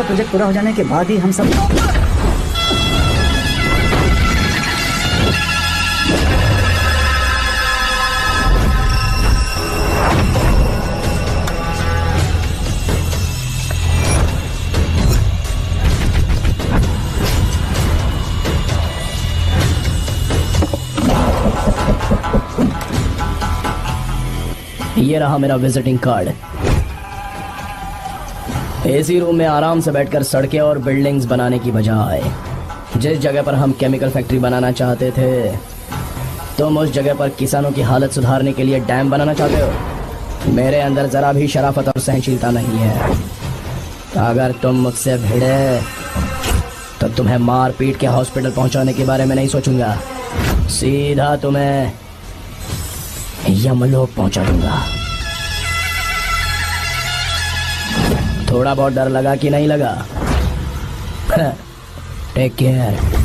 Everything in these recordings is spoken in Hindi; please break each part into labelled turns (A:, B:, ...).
A: प्रोजेक्ट पूरा हो जाने के बाद ही हम सब।
B: ये रहा मेरा विजिटिंग कार्ड। एसी रूम में आराम से बैठकर सड़कें और बिल्डिंग्स बनाने की बजाय जिस जगह पर हम केमिकल फैक्ट्री बनाना चाहते थे, तुम उस जगह पर किसानों की हालत सुधारने के लिए डैम बनाना चाहते हो। मेरे अंदर जरा भी शराफत और सहनशीलता नहीं है। अगर तुम मुझसे भिड़े तो तुम्हें मार पीट के हॉस्पिटल पहुंचाने के बारे में नहीं सोचूंगा, सीधा तुम्हें यमलोक पहुंचा दूंगा। थोड़ा बहुत डर लगा कि नहीं लगा? Take care.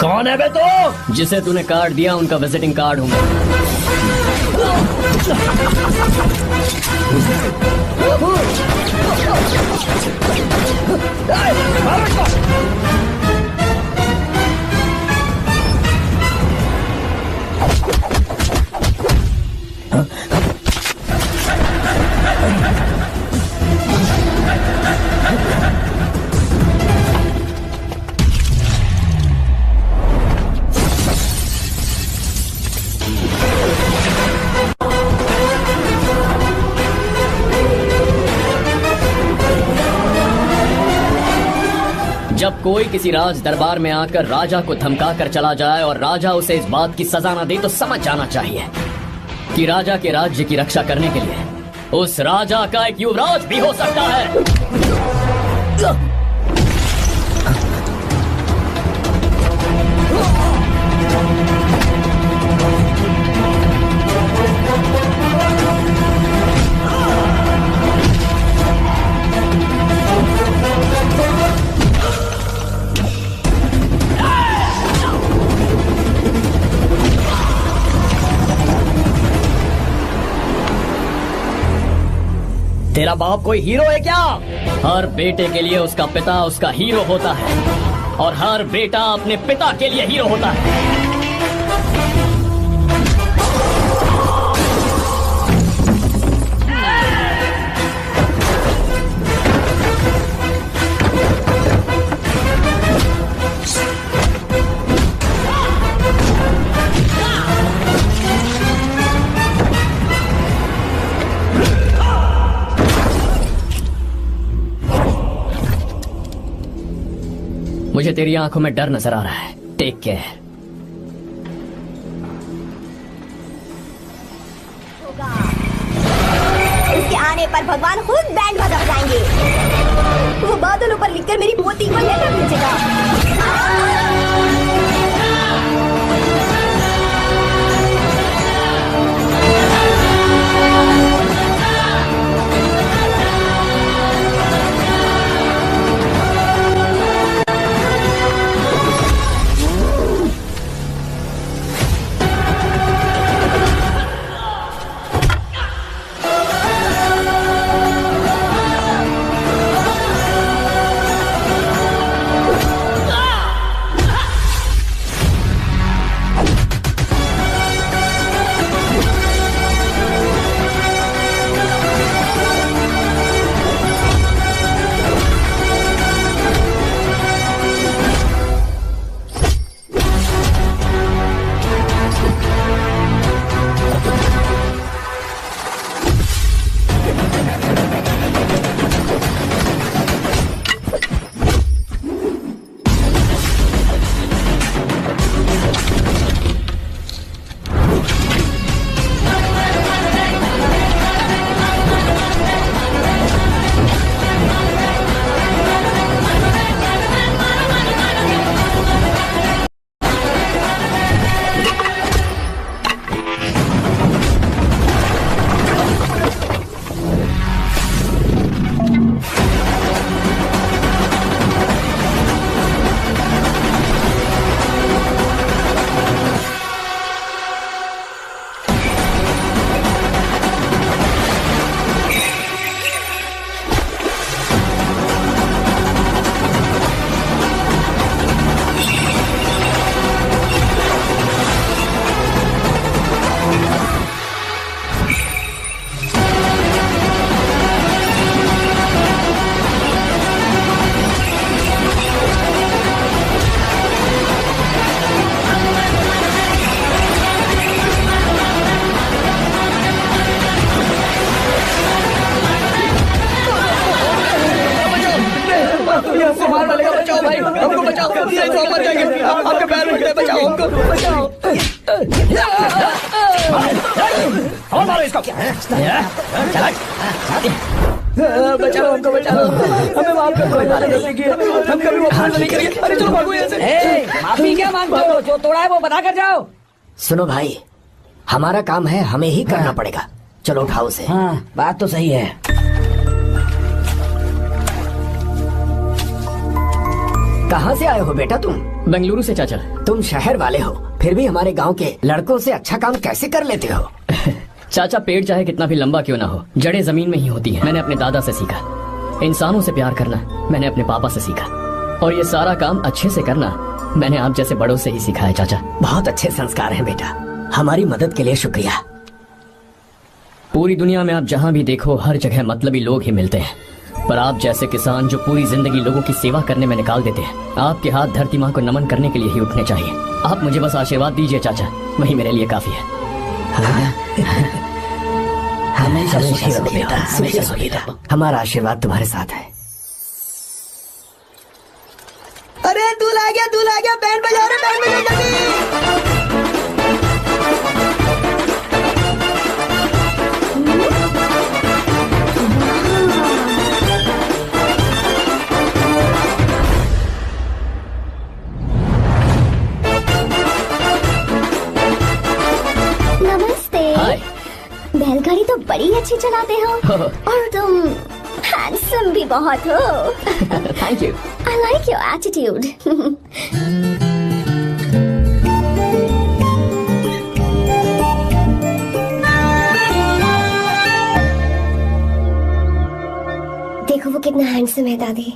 B: कौन है बे तो? जिसे तूने कार्ड दिया उनका विजिटिंग कार्ड हूं मैं। जब कोई किसी राज दरबार में आकर राजा को धमका कर चला जाए और राजा उसे इस बात की सजा न दे, तो समझ जाना चाहिए कि राजा के राज्य की रक्षा करने के लिए उस राजा का एक युवराज भी हो सकता है। तेरा बाप कोई हीरो है क्या? हर बेटे के लिए उसका पिता उसका हीरो होता है और हर बेटा अपने पिता के लिए हीरो होता है। मुझे तेरी आंखों में डर नजर आ रहा है। Take care.
C: उसके आने पर भगवान खुद बैंड बजा जाएंगे। वो बादलों पर लिखकर मेरी पोती को लेकर भेजेगा।
B: और मारो इसको। चला बचाओ हमको, बचाओ हमें माफ कर दो। हम कभी वो भूल नहीं करेंगे। अरे चलो भागो यहाँ से।
A: माफी क्या मांगते हो? जो तोड़ा है वो बता कर जाओ।
D: सुनो भाई, हमारा काम है, हमें ही करना पड़ेगा। चलो उठाओ उसे।
A: हाँ, बात तो सही है।
D: कहाँ से आए हो बेटा तुम?
B: बेंगलुरु से चाचा।
D: तुम शहर वाले हो, फिर भी हमारे गांव के लड़कों से अच्छा काम कैसे कर लेते हो?
B: चाचा, पेड़ चाहे कितना भी लंबा क्यों ना हो, जड़ें जमीन में ही होती हैं। मैंने अपने दादा से सीखा। इंसानों से प्यार करना मैंने अपने पापा से सीखा, और ये सारा काम अच्छे से करना मैंने आप जैसे बड़ों से ही सीखा है चाचा।
D: बहुत अच्छे संस्कार हैं बेटा, हमारी मदद के लिए शुक्रिया।
B: पूरी दुनिया में आप जहाँ भी देखो, हर जगह मतलबी लोग ही मिलते हैं, पर आप जैसे किसान जो पूरी जिंदगी लोगों की सेवा करने में निकाल देते हैं, आपके हाथ धरती माँ को नमन करने के लिए ही उठने चाहिए। आप मुझे बस आशीर्वाद दीजिए चाचा, वही मेरे लिए काफी है।
D: हमेशा सुखी रहो बेटा, हमेशा सुखी रहो। हमारा आशीर्वाद तुम्हारे साथ है।
A: अरे दूल्हा आ गया, बैंड बजाओ रे, बैंड बजाओ जल्दी।
C: बैलगाड़ी तो बड़ी अच्छी चलाते हो, और तुम हैंडसम भी बहुत हो।
B: Thank you.
C: I like your attitude. देखो वो कितना हैंडसम है दादी।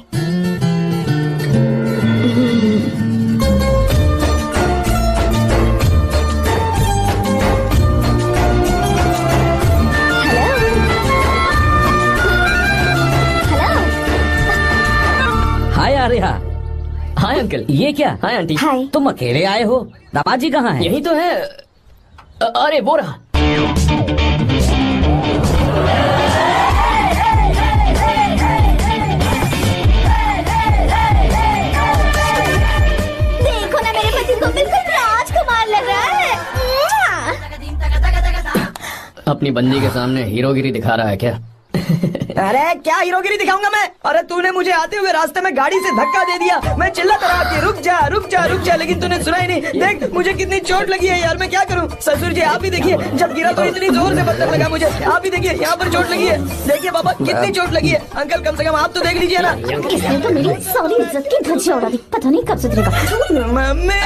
A: अरे हाँ,
B: हाय अंकल।
A: ये क्या?
B: Hi aunty.
C: हाय।
A: तुम अकेले आए हो? दामाद जी कहाँ हैं?
B: यही तो है। अरे वो रहा।
C: देखो ना, मेरे पति को बिल्कुल राजकुमार लग रहा है।
B: अपनी बंदी के सामने हीरोगिरी दिखा रहा है क्या?
A: अरे क्या हीरोगिरी दिखाऊंगा मैं? अरे तूने मुझे आते हुए रास्ते में गाड़ी से धक्का दे दिया। मैं चिल्लाता रहा कि रुक जा रुक जा रुक जा, लेकिन तूने सुना ही नहीं। देख मुझे कितनी चोट लगी है यार, मैं क्या करूं? ससुर जी आप भी देखिए, जब गिरा तो इतनी जोर से पत्थर लगा मुझे। आप भी देखिए, यहाँ पर चोट लगी है। देखिए पापा कितनी चोट लगी है। अंकल कम से कम आप तो देख लीजिए ना।
C: इसने तो मेरी सारी इज्जत की धज्जियां उड़ा दी। पता नहीं कब सुधरेगा।
A: मम्मी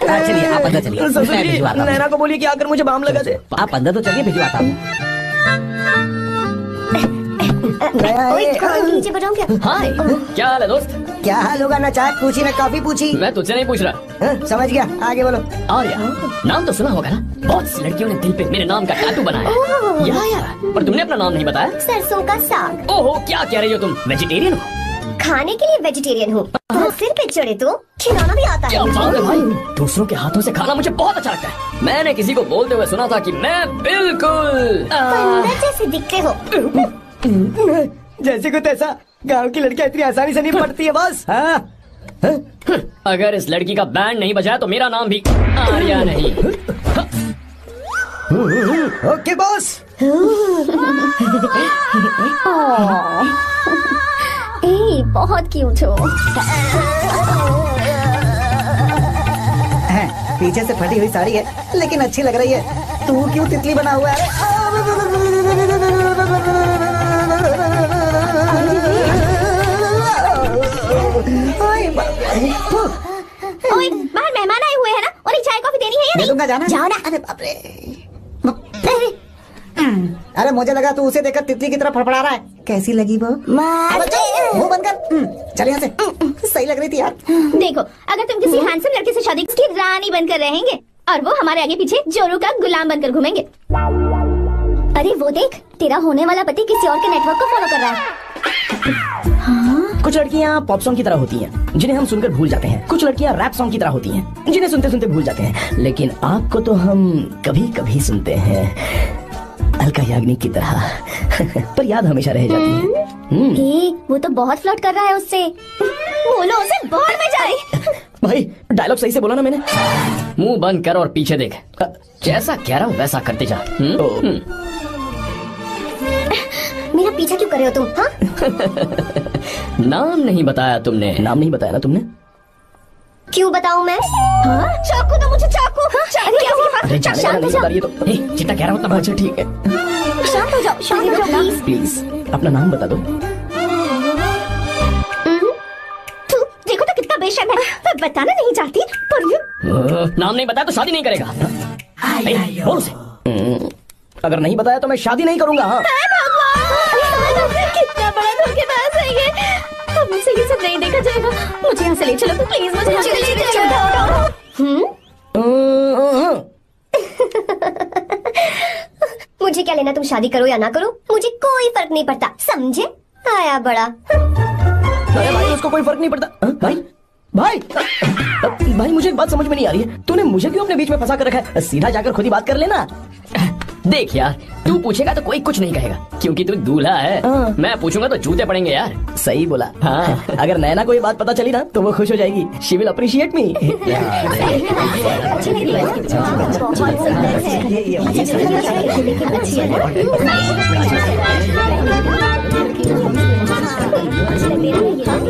D: चलिए आप अंदर चलिए।
A: ससुर जी नैना को बोलिए कि आकर मुझे बाम लगा दे।
D: आप अंदर तो चलिए, भिजवाता हूँ।
C: नीचे बजाऊं क्या?
B: हाय, क्या हाल है दोस्त?
A: क्या हाल होगा ना, चाय पूछी ना कॉफी पूछी।
B: मैं तुझसे नहीं पूछ रहा।
A: समझ गया, आगे बोलो।
B: आर्या, नाम तो सुना होगा ना? बहुत सी लड़कियों ने दिल पे मेरे नाम का टैटू बनाया है। यार, पर तुमने अपना नाम नहीं बताया।
C: सरसों का साग।
B: ओहो, क्या कह रही हो तुम? वेजिटेरियन हो?
C: खाने के लिए वेजिटेरियन हूँ, सिर पे चढ़े तो खिलाना भी आता
B: क्या
C: है।
B: बात है भाई, दूसरों के हाथों से खाना मुझे बहुत अच्छा लगता है। मैंने किसी को बोलते हुए सुना था कि मैं बिल्कुल
C: बंदर जैसे दिखते हो।
A: जैसे को तैसा, गांव की लड़कियां इतनी आसानी से नहीं पड़ती है बस।
B: अगर इस लड़की का बैंड नहीं बजाया तो मेरा नाम भी आर्या नहीं।
A: Okay boss.
C: बहुत क्यूट हो।
A: पीछे से फटी हुई साड़ी है लेकिन अच्छी लग रही है। तू क्यों तितली बना हुआ है?
C: ओए, बाहर मेहमान आए हुए हैं ना, उन्हें चाय कॉफी देनी है या नहीं?
A: दूंगा, जाना।
C: जाओ ना।
A: अरे बाप रे। अरे मुझे लगा तू उसे देखकर तितली की तरह फड़फड़ा रहा है। कैसी लगी वो? मुंह बंद कर। चल यहाँ से। सही लग रही थी यार।
C: देखो, अगर तुम किसी हैंडसम लड़के से शादी की रानी बनकर रहेंगे और वो हमारे आगे पीछे जोरू का गुलाम बनकर घूमेंगे। अरे वो देख, तेरा होने वाला पति किसी और के नेटवर्क को फॉलो कर रहा है।
B: कुछ लड़कियाँ पॉप सॉन्ग की तरह होती हैं, जिन्हें हम सुनकर भूल जाते हैं। कुछ लड़कियाँ रैप सॉन्ग की तरह होती हैं, जिन्हें सुनते सुनते भूल जाते हैं। लेकिन आपको तो हम कभी कभी सुनते हैं, अलका याग्निक की तरह। पर याद हमेशा रह जाती है।
C: वो तो बहुत फ्लर्ट कर रहा है उससे। बोलो उसे बाहर में जाए।
B: भाई डायलॉग सही से बोला ना मैंने।
D: मुंह बंद कर और पीछे देख। जैसा कह रहा हूँ वैसा करते जा।
C: मेरा पीछा क्यों कर रहे हो तुम? हाँ?
D: नाम नहीं बताया तुमने।
B: नाम नहीं बताया ना तुमने?
C: क्यों बताऊं मैं? हाँ? चाकू दो मुझे, चाकू।
B: अरे जाने का नहीं बता रही तो।
D: जितना कह रहा हूँ तब।
B: अच्छा ठीक है,
C: शांत हो जाओ, शांत हो जाओ प्लीज।
B: प्लीज अपना नाम बता दो।
C: तू देखो तो कितना बेशर्म है। मैं बताना नहीं चाहती पर ये
D: नाम नहीं बताया तो शादी नहीं करेगा। बोल उसे।
B: अगर नहीं बताया तो मैं शादी नहीं करूंगा। हाँ
C: कितना बड़ा धोखेबाज है ये। अब मुझसे ये सब नहीं देखा जाएगा। मुझे यहाँ से ले चलो प्लीज, मुझे यहाँ से ले चलो। मुझे क्या लेना तुम शादी करो या ना करो, मुझे कोई फर्क नहीं पड़ता, समझे? आया बड़ा।
B: अरे भाई उसको कोई फर्क नहीं पड़ता। भाई भाई भाई मुझे एक बात समझ में नहीं आ रही है, तूने मुझे क्यों अपने बीच में फंसा कर रखा है? सीधा जाकर खुद ही बात कर लेना।
D: देख यार, तू पूछेगा तो कोई कुछ नहीं कहेगा क्योंकि तू दूल्हा है। मैं पूछूंगा तो जूते पड़ेंगे यार।
B: सही बोला।
D: हाँ।
B: अगर नैना को ये बात पता चली ना तो वो खुश हो जाएगी। शी विल अप्रिशिएट मी।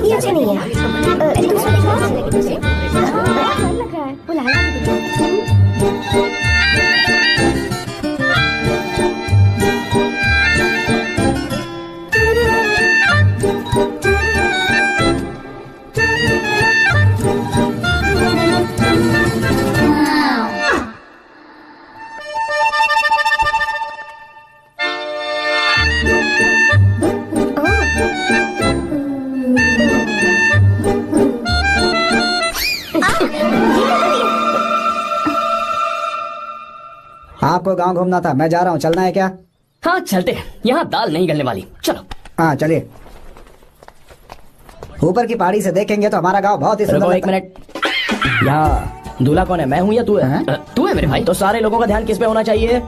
C: ये अच्छे नहीं है। दूसरा लग रहा है। वो लाला भी दिखा।
E: आपको गांव घूमना था, मैं जा रहा हूँ, चलना है क्या?
D: हाँ चलते हैं, यहाँ दाल नहीं गलने वाली। चलो।
E: हाँ चलिए। ऊपर की पहाड़ी से देखेंगे तो हमारा गांव बहुत ही सुंदर
B: रुको एक
E: लगता है।
B: मिनट। यहाँ दूल्हा कौन है, मैं हूँ या तू है?
D: तू है मेरे भाई।
B: तो सारे लोगों का ध्यान किस पे होना चाहिए?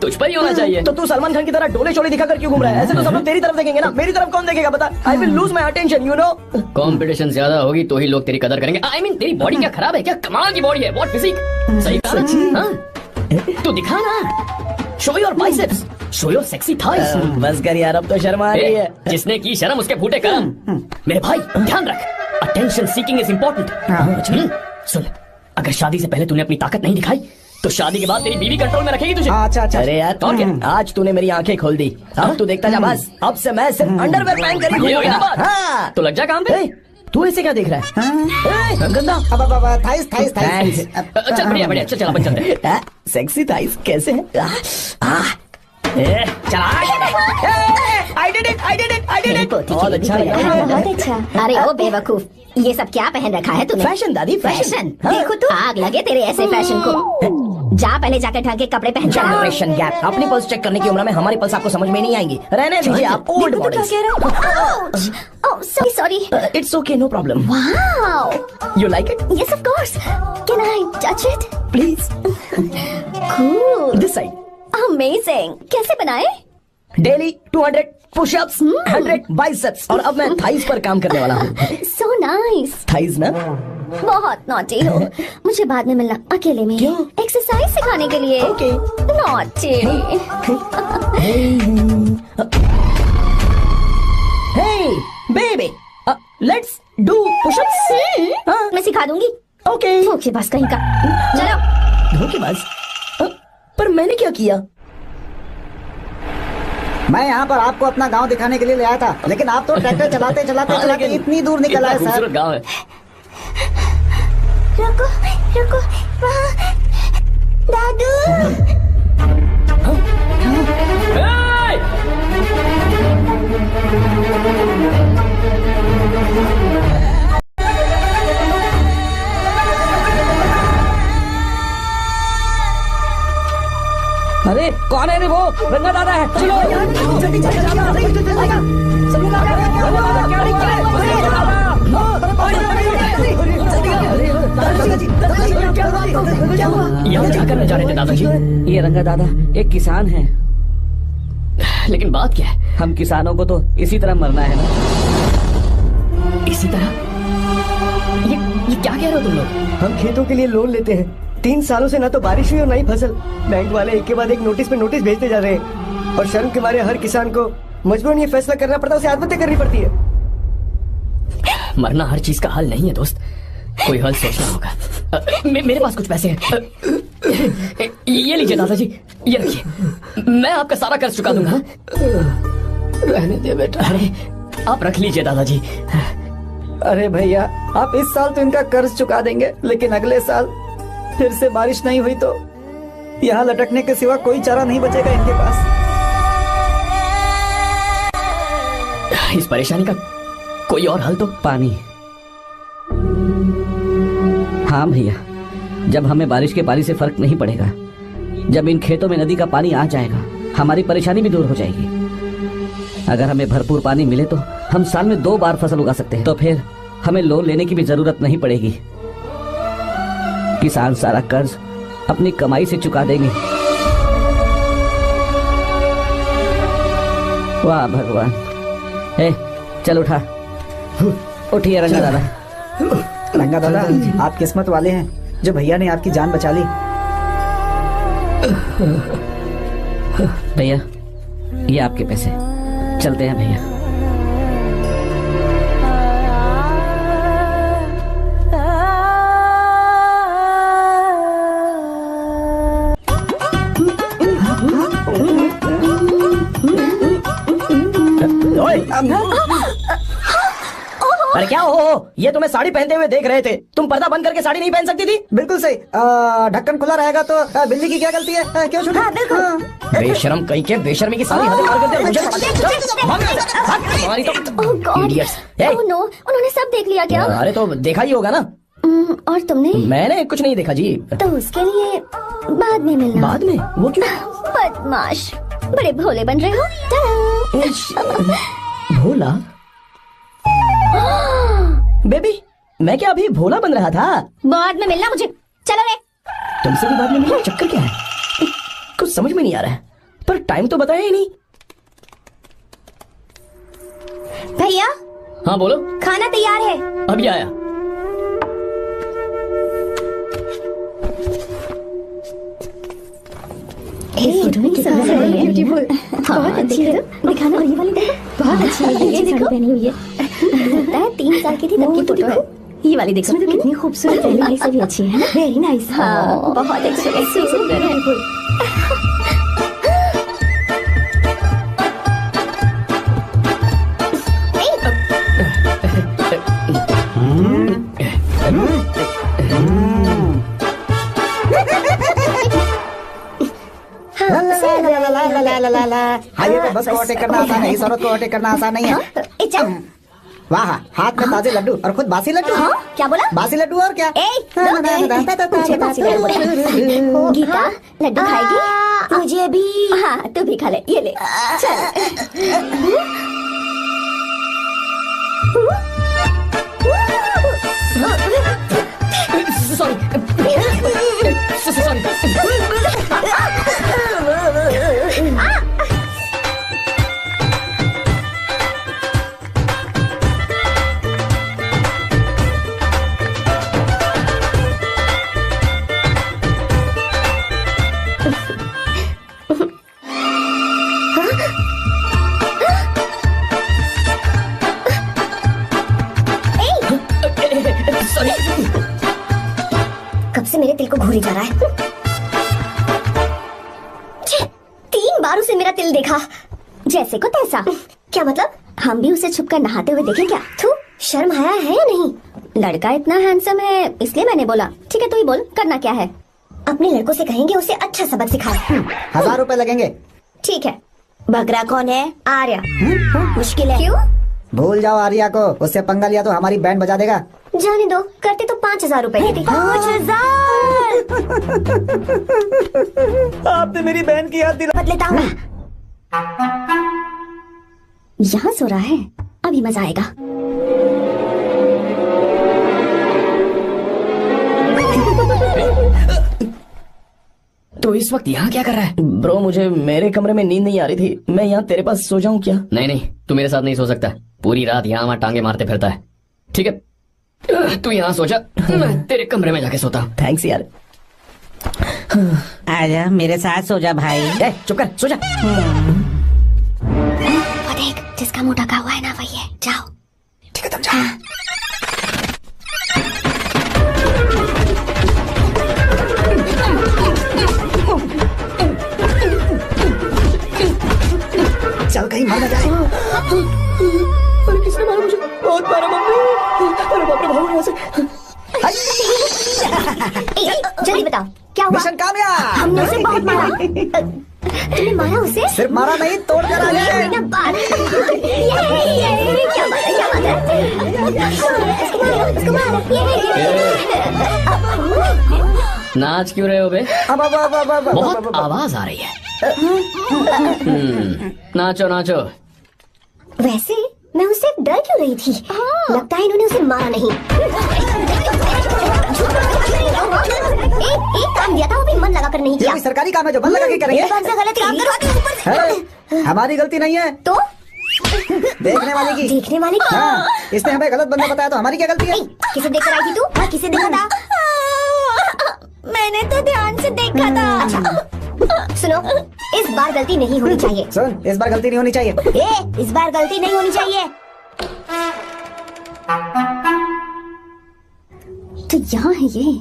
D: तुझ पर ही होना चाहिए।
B: तो तू सलमान खान की तरह डोले शोले दिखाकर क्यों घूम रहा है? ऐसे तो सब लोग तेरी तरफ देखेंगे ना, मेरी तरफ कौन देखेगा बता? I will lose my attention, you know.
D: Competition ज्यादा होगी तो ही लोग तेरी कदर करेंगे। आई मीन तेरी बॉडी क्या खराब है क्या? कमाल की बॉडी है। What physique. सही कहा। हाँ? तू दिखा ना। Show your biceps, show your sexy thighs.
B: बस कर यार, अब तो शर्म आ रही है।
D: जिसने की शर्म उसके फूटे कर्म। मेरे भाई ध्यान रख, अटेंशन सीकिंग इज इम्पोर्टेंट। सुन, अगर शादी से पहले तूने अपनी ताकत नहीं दिखाई तो शादी के बाद तेरी बीवी कंट्रोल में रखेगी तुझे।
E: अच्छा अच्छा।
B: अरे यार
D: और क्या?
B: आज तूने मेरी आंखें खोल दी। अब तू देखता जा बस, अब से मैं सिर्फ अंडरवेयर पहन कर ही
D: ये हुई ना
B: घूमूंगा।
D: बात?
B: हाँ।
D: तो लग जा काम पे।
B: ए, तू ऐसे क्या देख रहा है? ए, गंदा।
E: अब थाइस थाइस
B: Thanks.
D: चल बढ़िया बढ़िया, चल अपन चलते हैं।
B: सेक्सी थाइस कैसे है?
D: चला।
B: I did it. बहुत अच्छा लगा।
C: बहुत अच्छा। अरे ओ बेवकूफ, ये सब क्या पहन रखा है तूने?
B: फैशन दादी,
C: फैशन।
B: हाँ।
C: देखो तू, आग लगे तेरे ऐसे फैशन को। जा पहले जाकर ढंग के कपड़े पहन।
B: Generation gap. अपनी पल्स चेक करने की उम्र में हमारी पल्स आपको समझ में नहीं आएंगी। रहने दीजिए आप old models.
C: Oh sorry.
B: It's okay, no problem.
C: Wow.
B: You like it?
C: Yes, of course. Can I touch it?
B: Please
C: Cool.
B: This side.
C: Amazing. कैसे बनाए?
B: डेली 200 पुशअप्स, 100 बाइसेप्स, और अब मैं थाइस पर काम करने वाला हूँ।
C: So nice.
B: थाइस ना?
C: बहुत नॉटी हो। मुझे बाद में मिलना अकेले में।
B: क्यों?
C: एक्सरसाइज सिखाने के लिए।
B: Okay.
C: Naughty.
B: Hey baby, let's do push-ups. हाँ।
C: मैं सिखा दूंगी।
B: Okay.
C: धोखेबाज कहीं का। चलो।
B: धोखेबाज? पर मैंने क्या किया?
E: मैं यहाँ पर आपको अपना गांव दिखाने के लिए ले आया था, लेकिन आप तो ट्रैक्टर चलाते चलाते चलाते इतनी दूर निकल आए सर।
D: खूबसूरत गाँव है।
C: रुको रुको, वहाँ दादू।
B: अरे कौन है रे वो? रंगा दादा है। चलो जल्दी चले जाना। सब लोग आ गए। रंगा दादा क्या
D: यहाँ क्या करने जा रहे थे दादाजी?
F: ये रंगा दादा एक किसान है।
D: लेकिन बात क्या है?
F: हम किसानों को तो इसी तरह मरना है ना।
D: इसी तरह ये क्या कह रहे हो तुम लोग?
A: हम खेतों के लिए लोन लेते हैं। 3 सालों से ना तो बारिश हुई और ना ही फसल। बैंक वाले एक के बाद एक नोटिस पे नोटिस भेजते जा रहे हैं और शर्म के मारे हर किसान को मजबूरन ये फैसला करना पड़ता है, उसे आत्महत्या करनी पड़ती है।
D: मरना हर चीज का हल नहीं है दोस्त, कोई हल सोचना होगा। मेरे पास कुछ पैसे हैं। ये लीजिए दादाजी, ये रखिए, मैं आपका सारा कर्ज चुका दूंगा।
A: रहने दे बेटा।
D: अरे आप रख लीजिए दादाजी।
A: अरे भैया, आप इस साल तो इनका कर्ज चुका देंगे, लेकिन अगले साल फिर से बारिश नहीं हुई तो यहाँ लटकने के सिवा कोई चारा नहीं बचेगा इनके पास।
D: इस परेशानी का कोई और हल तो।
F: पानी। हाँ भैया, जब हमें बारिश के पानी से फर्क नहीं पड़ेगा, जब इन खेतों में नदी का पानी आ जाएगा, हमारी परेशानी भी दूर हो जाएगी। अगर हमें भरपूर पानी मिले तो हम साल में 2 बार फसल उगा सकते हैं, तो फिर हमें लोन लेने की भी जरूरत नहीं पड़ेगी। किसान सारा कर्ज अपनी कमाई से चुका देंगे। वाह भगवान। ए, चल उठा, उठिए रंगा दादा।
E: रंगा दादा, आप किस्मत वाले हैं जो भैया ने आपकी जान बचा ली।
F: भैया, ये आपके पैसे, चलते हैं भैया।
B: अरे क्या हो, ये तुम्हें साड़ी पहनते हुए देख रहे थे, तुम पर्दा बंद करके साड़ी नहीं पहन सकती थी?
E: बिल्कुल सही। ढक्कन खुला रहेगा तो बिल्ली की क्या गलती है? क्यों छूटा?
B: बेशरम कहीं के, बेशर्मी की सारी हदें पार करते हो। मुझे तुम्हारी तो
C: ओह गॉड,
B: idiots।
C: ओह नो, उन्होंने सब देख लिया क्या?
B: अरे तो देखा ही होगा ना।
C: और तुमने?
B: मैंने कुछ नहीं देखा जी।
C: तो उसके लिए बाद में मिलना।
B: बाद में? वो क्यों?
C: बदमाश, बड़े भोले बन रहे हो।
B: भोला? बेबी, मैं क्या अभी भोला बन रहा था?
C: बाद में मिलना मुझे, चलो रे।
B: तुमसे भी बाद में मिलना? चक्कर क्या है? कुछ समझ में नहीं आ रहा है, पर टाइम तो बताया ही नहीं।
C: भैया,
D: हाँ बोलो।
C: खाना तैयार है।
D: अभी आया।
C: ब्यूटीफुल, बहुत अच्छी है। दिखाना, ये वाली देखो, बहुत अच्छी है। ये देखो, पहनी हुई है। लगता है 3 साल की थी तब की फोटो है। ये वाली देखो, कितनी खूबसूरत है। वाली से भी अच्छी है ना? Very nice. हाँ, बहुत अच्छी है, सुंदर है।
E: हाईवे पे बस को ओवरटेक करना आसान है, इस औरत को ओवरटेक करना आसान नहीं है। वाह, हाथ में ताजे लड्डू और खुद बासी लड्डू।
C: हाँ, क्या बोला?
E: बासी लड्डू और क्या?
C: मुझे बासी लड्डू बोला। गीता, लड्डू खाएगी? मुझे भी। हाँ, तू भी खा ले, ये ले। चल।
D: सॉरी।
C: कब से मेरे दिल को घूरी जा रहा है। 3 बार उसे मेरा दिल देखा, जैसे को तैसा। क्या मतलब? हम भी उसे छुपकर नहाते हुए देखें क्या? थू, शर्म आया है या नहीं? लड़का इतना हैंडसम है, इसलिए मैंने बोला। ठीक है, तू ही बोल, करना क्या है? अपने लड़कों से कहेंगे उसे अच्छा सबक सिखाए।
E: 1000 रुपए लगेंगे।
C: ठीक है। बगरा कौन है? आर्या। मुश्किल है। क्यों?
E: भूल जाओ आर्या को, उससे पंगा लिया तो हमारी बैंड बजा देगा।
C: जाने दो, करते तो 5000 रुपए देते। 5000
A: आपने मेरी बहन की याद दिला।
C: बदलेता हूँ। यहाँ सो रहा है, अभी मजा आएगा।
D: तो इस वक्त यहाँ क्या कर रहा है?
B: ब्रो, मुझे मेरे कमरे में नींद नहीं आ रही थी, मैं यहाँ तेरे पास सो जाऊं क्या?
D: नहीं नहीं, तू मेरे साथ नहीं सो सकता। पूरी रात यहाँ वहाँ टांगे मारते फिरता है। ठीक है, तू यहाँ सो जा, मैं तेरे कमरे में जाके सोता हूँ।
B: थैंक्स यार।
E: आजा मेरे साथ सो जा भाई।
B: ए, चुप कर, सो जा।
C: वो देख, जिसका मुंह ढका हुआ है ना वही है। जाओ।
A: ठीक है तुम जाओ। चल कहीं मर न जाए।
B: अरे किसने मारा मुझे? बहुत मारा मम्मी। अरे बाप रे, भागो यहाँ से।
C: जल्दी बताओ क्या हुआ?
E: मिशन कामयाब।
C: हमने उसे बहुत मारा। तुमने मारा उसे?
E: सिर्फ मारा नहीं, तोड़ कर आ गए।
C: क्या बात है, क्या बात है। उसको मारो।
D: नाच क्यों रहे हो बे?
E: अब
D: बहुत आवाज आ रही है। नाचो नाचो।
C: वैसे मैं उससे डर क्यों रही थी? लगता है इन्होंने उसे मारा नहीं। एक काम दिया था वो भी मन लगा कर नहीं
E: ये
C: किया।
E: कोई सरकारी काम है जो बंद लगा के करेंगे?
C: ये कौन सा गलत काम करवाते हो ऊपर से?
E: है, हमारी गलती नहीं है,
C: तो
E: देखने वाले की।
C: देखने वाले की?
E: हाँ, इसने हमें गलत बंदा बताया तो हमारी क्या गलती है?
C: किसे देख कर आई थी तू? हाँ, किसे देखा था? मैंने तो ध्यान से देखा था। अच्छा सुनो, इस बार गलती नहीं होनी चाहिए।
E: सुन, इस बार गलती नहीं होनी चाहिए।
C: इस बार गलती नहीं होनी चाहिए। तो यहाँ है ये।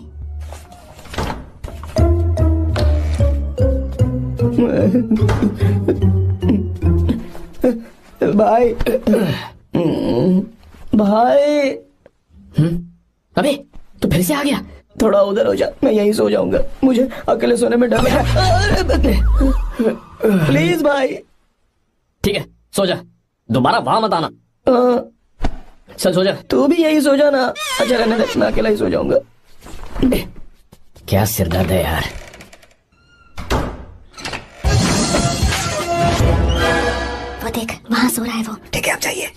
B: भाई, भाई।
D: अबे तू फिर से आ गया?
B: थोड़ा उधर हो जा, मैं यहीं सो जाऊंगा। मुझे अकेले सोने में डर लग रहा है। प्लीज भाई।
D: ठीक है सो जा, दोबारा वहां मत आना। चल सो जा।
B: तू भी यही सो जा ना। अच्छा रहने दे, मैं अकेला ही सो जाऊंगा।
D: क्या सिरदर्द है यार।
C: वो देख, वहाँ सो रहा है वो।
A: ठीक है अब जाइए।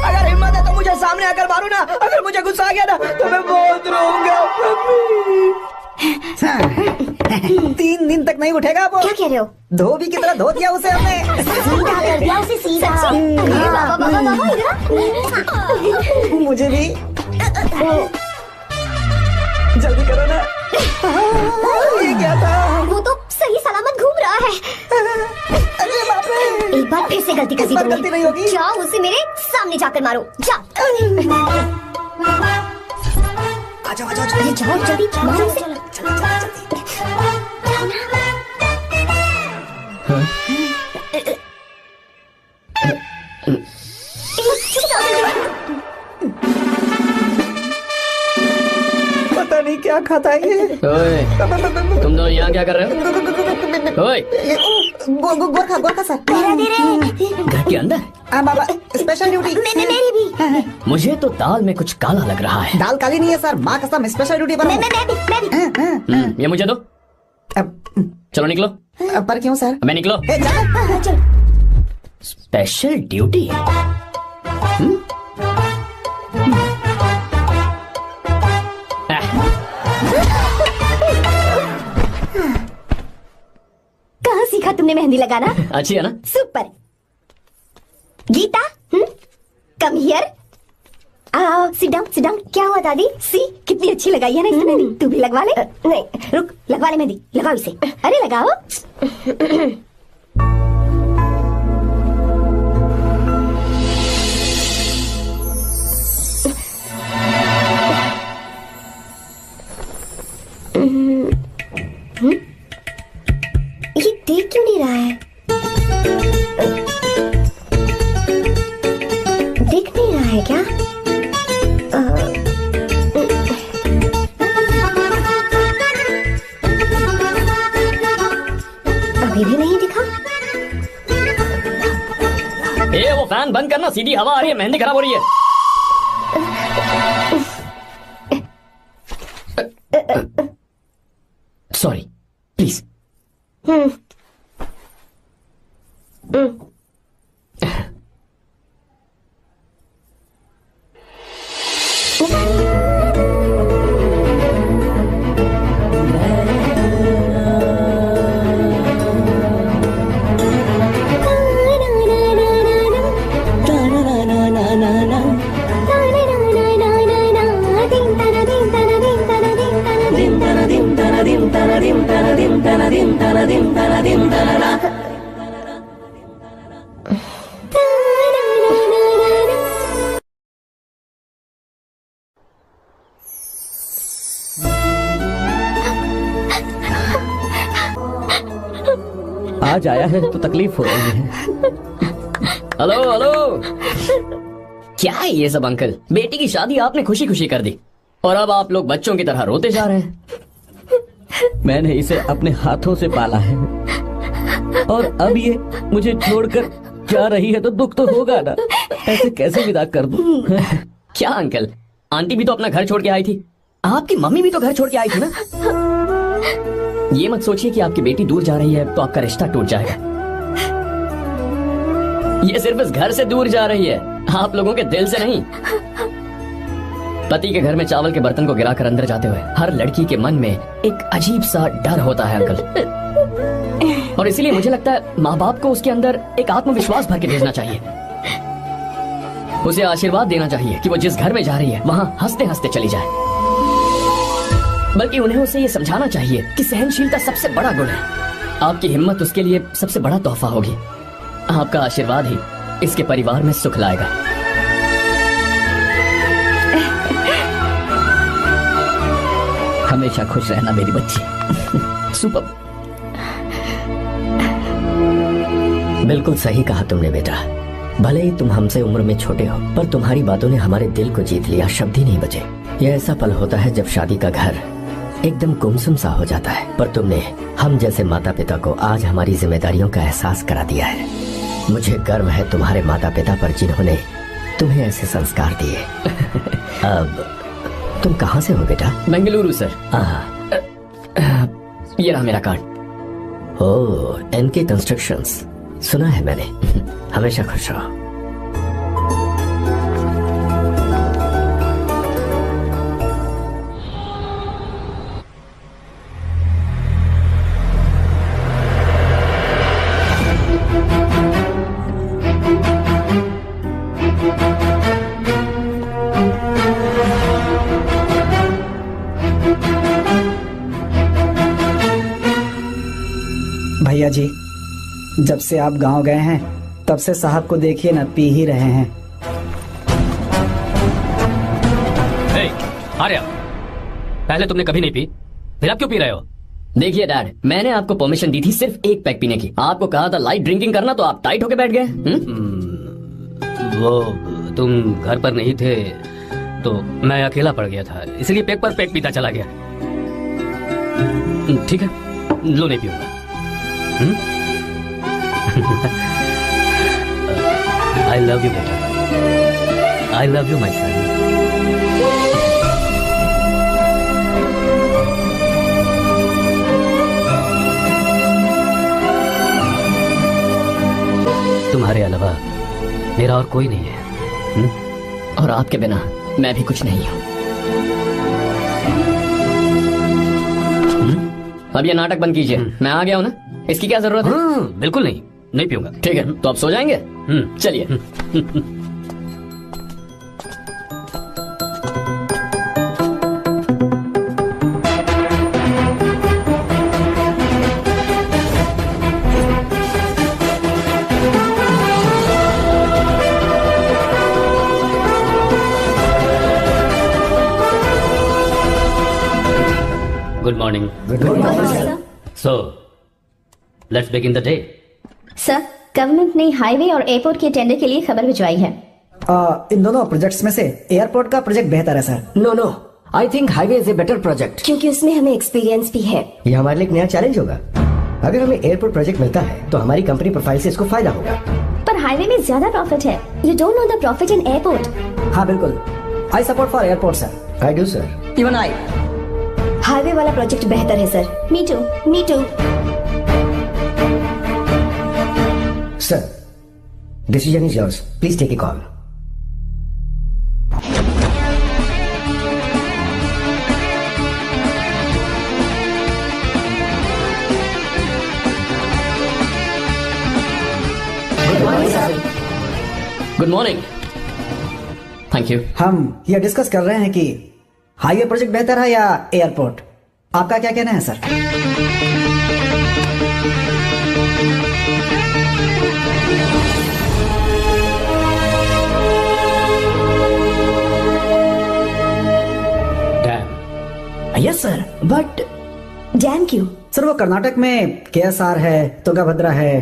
B: अगर हिम्मत है तो मुझे सामने आकर मारो ना। अगर मुझे गुस्सा आ गया ना तो मैं बहुत रोऊंगा।
E: 3 दिन तक नहीं उठेगा वो।
C: क्या कह रहे हो?
E: धोबी की तरह धो दिया उसे हमने।
C: सीधा कर दिया उसे, सीधा। अरे बाबा बाबा बाबा, इधर।
E: मुझे भी
B: जल्दी करो ना। ये क्या था?
C: वो तो सही सलामत घूम रहा है।
E: अरे बाप रे।
C: एक बार फिर से गलती कर
E: इस
C: दी
E: बार
C: तुमने।
E: गलती नहीं होगी।
C: जाओ उसे मेरे सामने जाकर मारो। जाओ।
A: आ जाओ आ जाओ।
C: अरे जाओ जल्दी मारो उसे।
E: पता नहीं क्या खाता है ये।
D: ओए, तुम दोनों यहाँ क्या कर रहे हो? ओए,
E: गोरखा सर।
D: घर के अंदर?
E: बाबा स्पेशल ड्यूटी।
C: मेरी भी।
D: मुझे तो दाल में कुछ काला लग रहा है।
E: दाल काली नहीं है सर, माँ कसम स्पेशल ड्यूटी पर हूँ।
C: मैं भी।
D: ये मुझे दो। चलो निकलो।
E: पर क्यों सर?
D: मैं निकलो।
E: ए, जा।
C: चल।
D: Special duty.
C: कहाँ सीखा तुमने मेहंदी लगाना?
D: अच्छी है ना?
C: सुपर। Geeta, come here. आओ, सिट डाउन। क्या हुआ दादी? सी कितनी अच्छी लगाई है ना इसने मेहंदी। तू भी लगवा ले। नहीं रुक, लगवा ले मेहंदी। लगाओ इसे। अरे लगाओ। ये देख क्यों नहीं रहा है? देख नहीं रहा है क्या? अभी भी नहीं दिखा।
D: वो फैन बंद करना, सीधी हवा आ रही है, मेहंदी खराब हो रही है। Sorry please.
F: आज आया है तो तकलीफ हो रही है।
D: हेलो हेलो, क्या है ये सब अंकल? बेटी की शादी आपने खुशी खुशी कर दी और अब आप लोग बच्चों की तरह रोते जा रहे हैं।
F: मैंने इसे अपने हाथों से पाला है और अब ये मुझे छोड़कर जा रही है तो दुख तो होगा ना। ऐसे कैसे विदा कर दूं?
D: क्या अंकल, आंटी भी तो अपना घर छोड़ के आई थी, आपकी मम्मी भी तो घर छोड़ के आई थी ना। ये मत सोचिए कि आपकी बेटी दूर जा रही है तो आपका रिश्ता टूट जाएगा। ये सिर्फ इस घर से दूर जा रही है, आप लोगों के दिल से नहीं। पति के घर में चावल के बर्तन को गिराकर अंदर जाते हुए हर लड़की के मन में एक अजीब सा डर होता है अंकल, और इसीलिए मुझे लगता है माँ बाप को उसके अंदर एक आत्मविश्वास भर के भेजना चाहिए। उसे आशीर्वाद देना चाहिए कि वो जिस घर में जा रही है वहाँ हंसते हंसते चली जाए। बल्कि उन्हें उसे ये समझाना चाहिए कि सहनशीलता सबसे बड़ा गुण है। आपकी हिम्मत उसके लिए सबसे बड़ा तोहफा होगी। आपका आशीर्वाद ही इसके परिवार में सुख लाएगा।
F: हमेशा खुश रहना मेरी बच्ची।
D: सुपर, बिल्कुल सही कहा तुमने बेटा। भले ही तुम हमसे उम्र में छोटे हो, पर तुम्हारी बातों ने हमारे दिल को जीत लिया, शब्द ही नहीं बचे। यह ऐसा पल होता है जब शादी का घर एकदम गुमसुम सा हो जाता है, पर तुमने हम जैसे माता पिता को आज हमारी जिम्मेदारियों का एहसास करा दिया है। मुझे गर्व है तुम्हारे माता पिता पर जिन्होंने तुम्हें ऐसे संस्कार दिए। अब तुम कहाँ से हो बेटा? बेंगलुरु सर। ये रहा मेरा कार्ड। ओह, एनके कंस्ट्रक्शंस, सुना है मैंने। हमेशा खुश रहो।
E: भैया जी, जब से आप गांव गए हैं तब से साहब को देखिए ना, पी ही रहे हैं।
D: अरे पहले तुमने कभी नहीं पी, फिर आप क्यों पी रहे हो? देखिए डैड, मैंने आपको परमिशन दी थी सिर्फ एक पैक पीने की। आपको कहा था लाइट ड्रिंकिंग करना, तो आप टाइट होके बैठ गए। वो तुम घर पर नहीं थे तो मैं अकेला पड़ गया था, इसलिए पैक पर पैक पीता चला गया। ठीक है, लो नहीं पीऊंगा। I love you बेटा, I love you my son। तुम्हारे अलावा मेरा और कोई नहीं है, और आपके बिना मैं भी कुछ नहीं हूँ। अब ये नाटक बंद कीजिए, मैं आ गया हूँ ना, इसकी क्या जरूरत है? बिल्कुल नहीं, नहीं पीऊंगा। ठीक है, तो आप सो जाएंगे? चलिए। Good morning. So let's begin the day.
C: Sir, government ने हाईवे और एयरपोर्ट के टेंडर के लिए खबर भिजवाई है।
E: इन दोनों प्रोजेक्ट्स में से एयरपोर्ट का प्रोजेक्ट बेहतर है sir.
G: No, I think highway is a better project,
C: क्योंकि उसमें हमें एक्सपीरियंस भी है।
G: ये हमारे लिए एक नया चैलेंज होगा। अगर हमें एयरपोर्ट प्रोजेक्ट मिलता है तो हमारी कंपनी प्रोफाइल से इसको फायदा होगा।
C: पर हाईवे में ज्यादा प्रॉफिट है। You don't know the profit in airport.
E: हाँ बिल्कुल, I support for airport sir.
G: I do sir.
E: Even I.
C: Highway वाला प्रोजेक्ट बेहतर है sir. Me too, me too.
G: Sir, decision is yours, please take a call.
D: Good morning. Thank you.
E: हम ये डिस्कस कर रहे हैं कि हाईवे प्रोजेक्ट बेहतर है या एयरपोर्ट। आपका क्या कहना है sir?
A: Yes sir, but
C: dam क्यों?
E: सर वो कर्नाटक में KSR है, तुंगाभद्रा है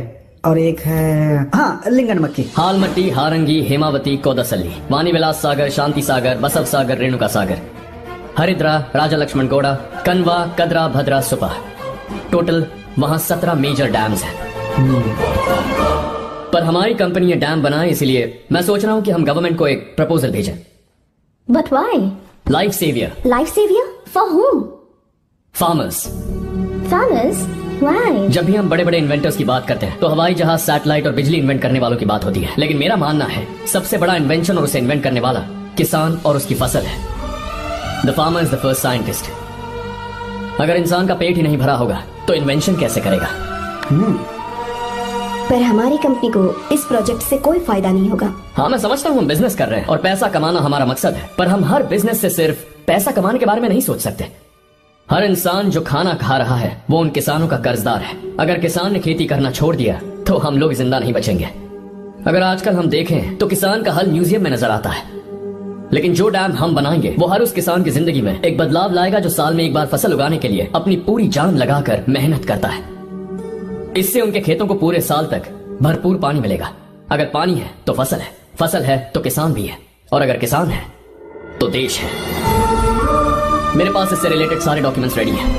E: और एक है हाँ लिंगनमक्की।
D: हालमट्टी, हारंगी, हेमावती, कोदसल्ली, वाणीविलास सागर, शांति सागर, बसव सागर, रेणुका सागर, हरिद्रा, राजा लक्ष्मण गौड़ा, कनवा, कदरा, भद्रा, सुपा। टोटल वहां 17 मेजर डैम्स हैं। पर हमारी कंपनी ये डैम बनाए, इसलिए मैं सोच रहा हूं कि हम गवर्नमेंट को एक प्रपोजल भेजें।
C: But why?
D: Life saviour.
C: Life saviour for whom?
D: Farmers.
C: Farmers? Why?
D: जब भी हम बड़े बड़े इन्वेंटर्स की बात करते हैं तो हवाई जहाज, सैटेलाइट और बिजली इन्वेंट करने वालों की बात होती है, लेकिन मेरा मानना है सबसे बड़ा इन्वेंशन और उसे इन्वेंट करने वाला किसान और उसकी फसल है। The farmer is the first scientist. अगर इंसान का पेट ही नहीं भरा होगा तो इन्वेंशन कैसे करेगा?
C: पर हमारी कंपनी को इस प्रोजेक्ट से कोई फायदा नहीं होगा।
D: हाँ, मैं समझता हूँ हम बिजनेस कर रहे हैं और पैसा कमाना हमारा मकसद है, पर हम हर बिजनेस से सिर्फ पैसा कमाने के बारे में नहीं सोच सकते। हर इंसान जो खाना खा रहा है वो उन किसानों का कर्जदार है। अगर किसान ने खेती करना छोड़ दिया तो हम लोग जिंदा नहीं बचेंगे। अगर आजकल हम देखें तो किसान का हल म्यूजियम में नजर आता है, लेकिन जो डैम हम बनाएंगे वो हर उस किसान की जिंदगी में एक बदलाव लाएगा जो साल में एक बार फसल उगाने के लिए अपनी पूरी जान लगाकर मेहनत करता है। इससे उनके खेतों को पूरे साल तक भरपूर पानी मिलेगा। अगर पानी है तो फसल है तो किसान भी है, और अगर किसान है तो देश है। मेरे पास इससे रिलेटेड सारे डॉक्यूमेंट्स रेडी हैं।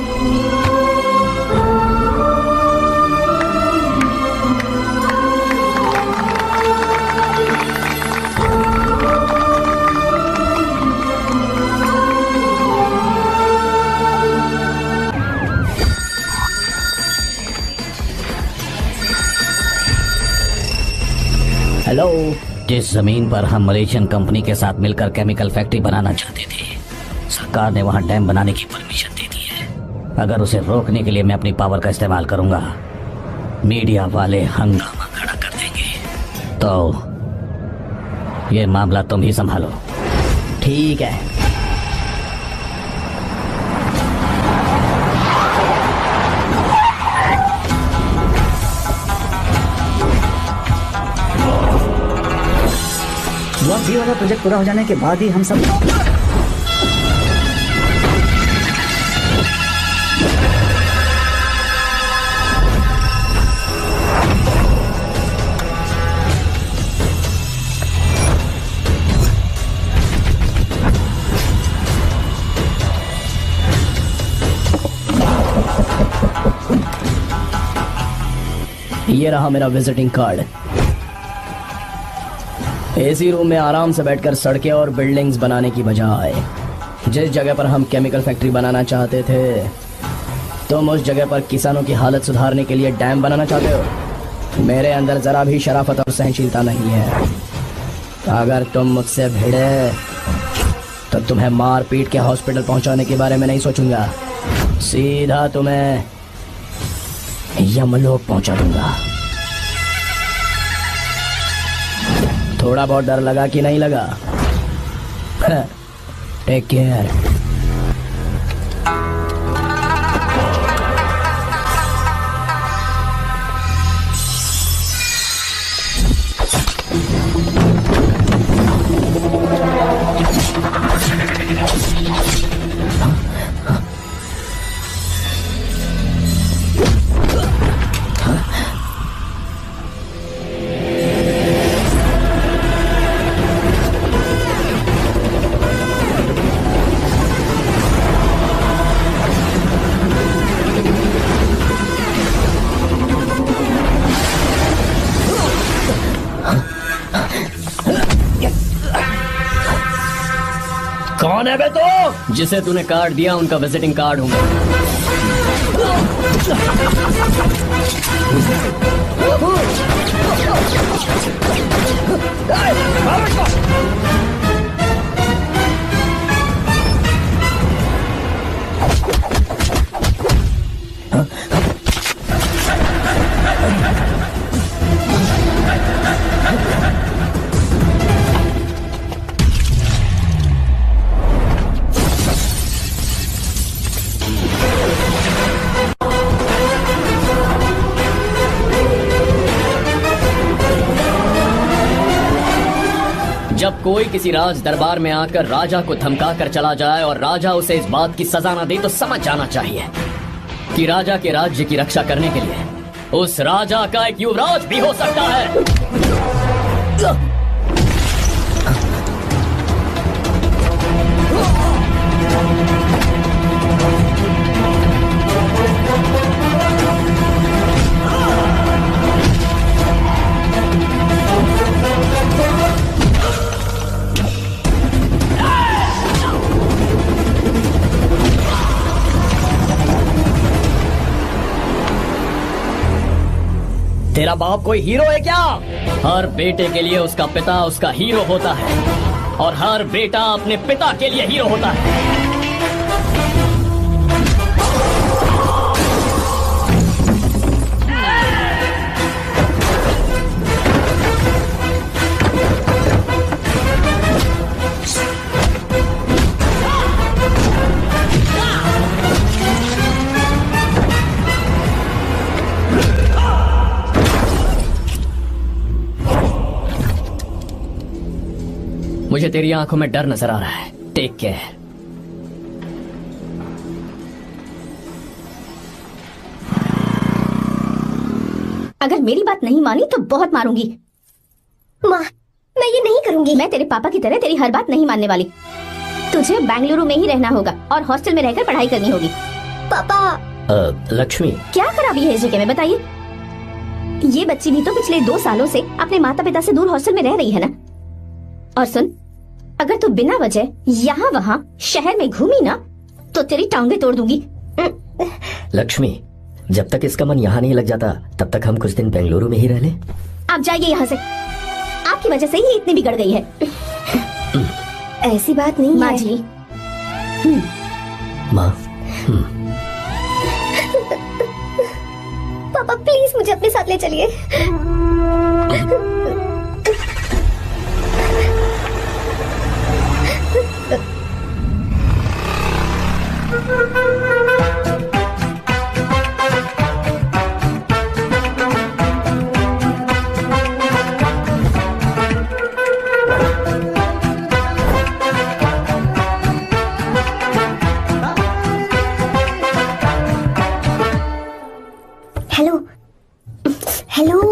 B: हेलो।
F: जिस जमीन पर हम मलेशियन कंपनी के साथ मिलकर केमिकल फैक्ट्री बनाना चाहते थे, सरकार ने वहां डैम बनाने की परमिशन दे दी है। अगर उसे रोकने के लिए मैं अपनी पावर का इस्तेमाल करूंगा, मीडिया वाले हंगामा खड़ा कर देंगे। तो ये मामला तुम ही संभालो।
B: ठीक है।
E: वो वाला प्रोजेक्ट पूरा हो जाने के बाद ही हम सब
B: ये रहा मेरा विजिटिंग कार्ड। एसी रूम में आराम से बैठकर सड़कें और बिल्डिंग्स बनाने की बजाय जिस जगह पर हम केमिकल फैक्ट्री बनाना चाहते थे, तुम उस जगह पर किसानों की हालत सुधारने के लिए डैम बनाना चाहते हो। मेरे अंदर जरा भी शराफत और सहनशीलता नहीं है। अगर तुम मुझसे भिड़े तो तुम्हें मार पीट के हॉस्पिटल पहुंचाने के बारे में नहीं सोचूंगा, सीधा तुम्हें यमलोक पहुंचा दूंगा। थोड़ा बहुत डर लगा कि नहीं लगा? Take care. कौन है बे तो? जिसे तूने कार्ड दिया उनका विजिटिंग कार्ड हूँ मैं।
D: कोई किसी राज दरबार में आकर राजा को धमका कर चला जाए और राजा उसे इस बात की सजा न दे तो समझ जाना चाहिए कि राजा के राज्य की रक्षा करने के लिए उस राजा का एक युवराज भी हो सकता है। तेरा बाप कोई हीरो है क्या? हर बेटे के लिए उसका पिता उसका हीरो होता है और हर बेटा अपने पिता के लिए हीरो होता है। मुझे तेरी आंखों में डर नजर आ रहा है। Take care.
C: अगर मेरी बात नहीं मानी तो बहुत मारूंगी। माँ, मैं ये नहीं करूंगी। मैं तेरे पापा की तरह तेरी हर बात नहीं मानने वाली। तुझे बेंगलुरु में ही रहना होगा और हॉस्टल में रहकर पढ़ाई करनी होगी। पापा।
D: लक्ष्मी,
C: क्या खराबी है जेके में, बताइए। ये बच्ची भी तो पिछले 2 सालों से अपने माता पिता से दूर हॉस्टल में रह रही है ना। और सुन, अगर तू बिना वजह यहाँ वहाँ शहर में घूमी ना तो तेरी टांगे तोड़ दूंगी।
D: लक्ष्मी, जब तक इसका मन यहाँ नहीं लग जाता तब तक हम कुछ दिन बेंगलुरु में ही रह लें।
C: आप जाइए यहाँ से। आपकी वजह से ही इतनी बिगड़ गई है। ऐसी बात नहीं माँ जी।
D: माँ।
C: पापा प्लीज मुझे अपने साथ ले चलिए। हेलो।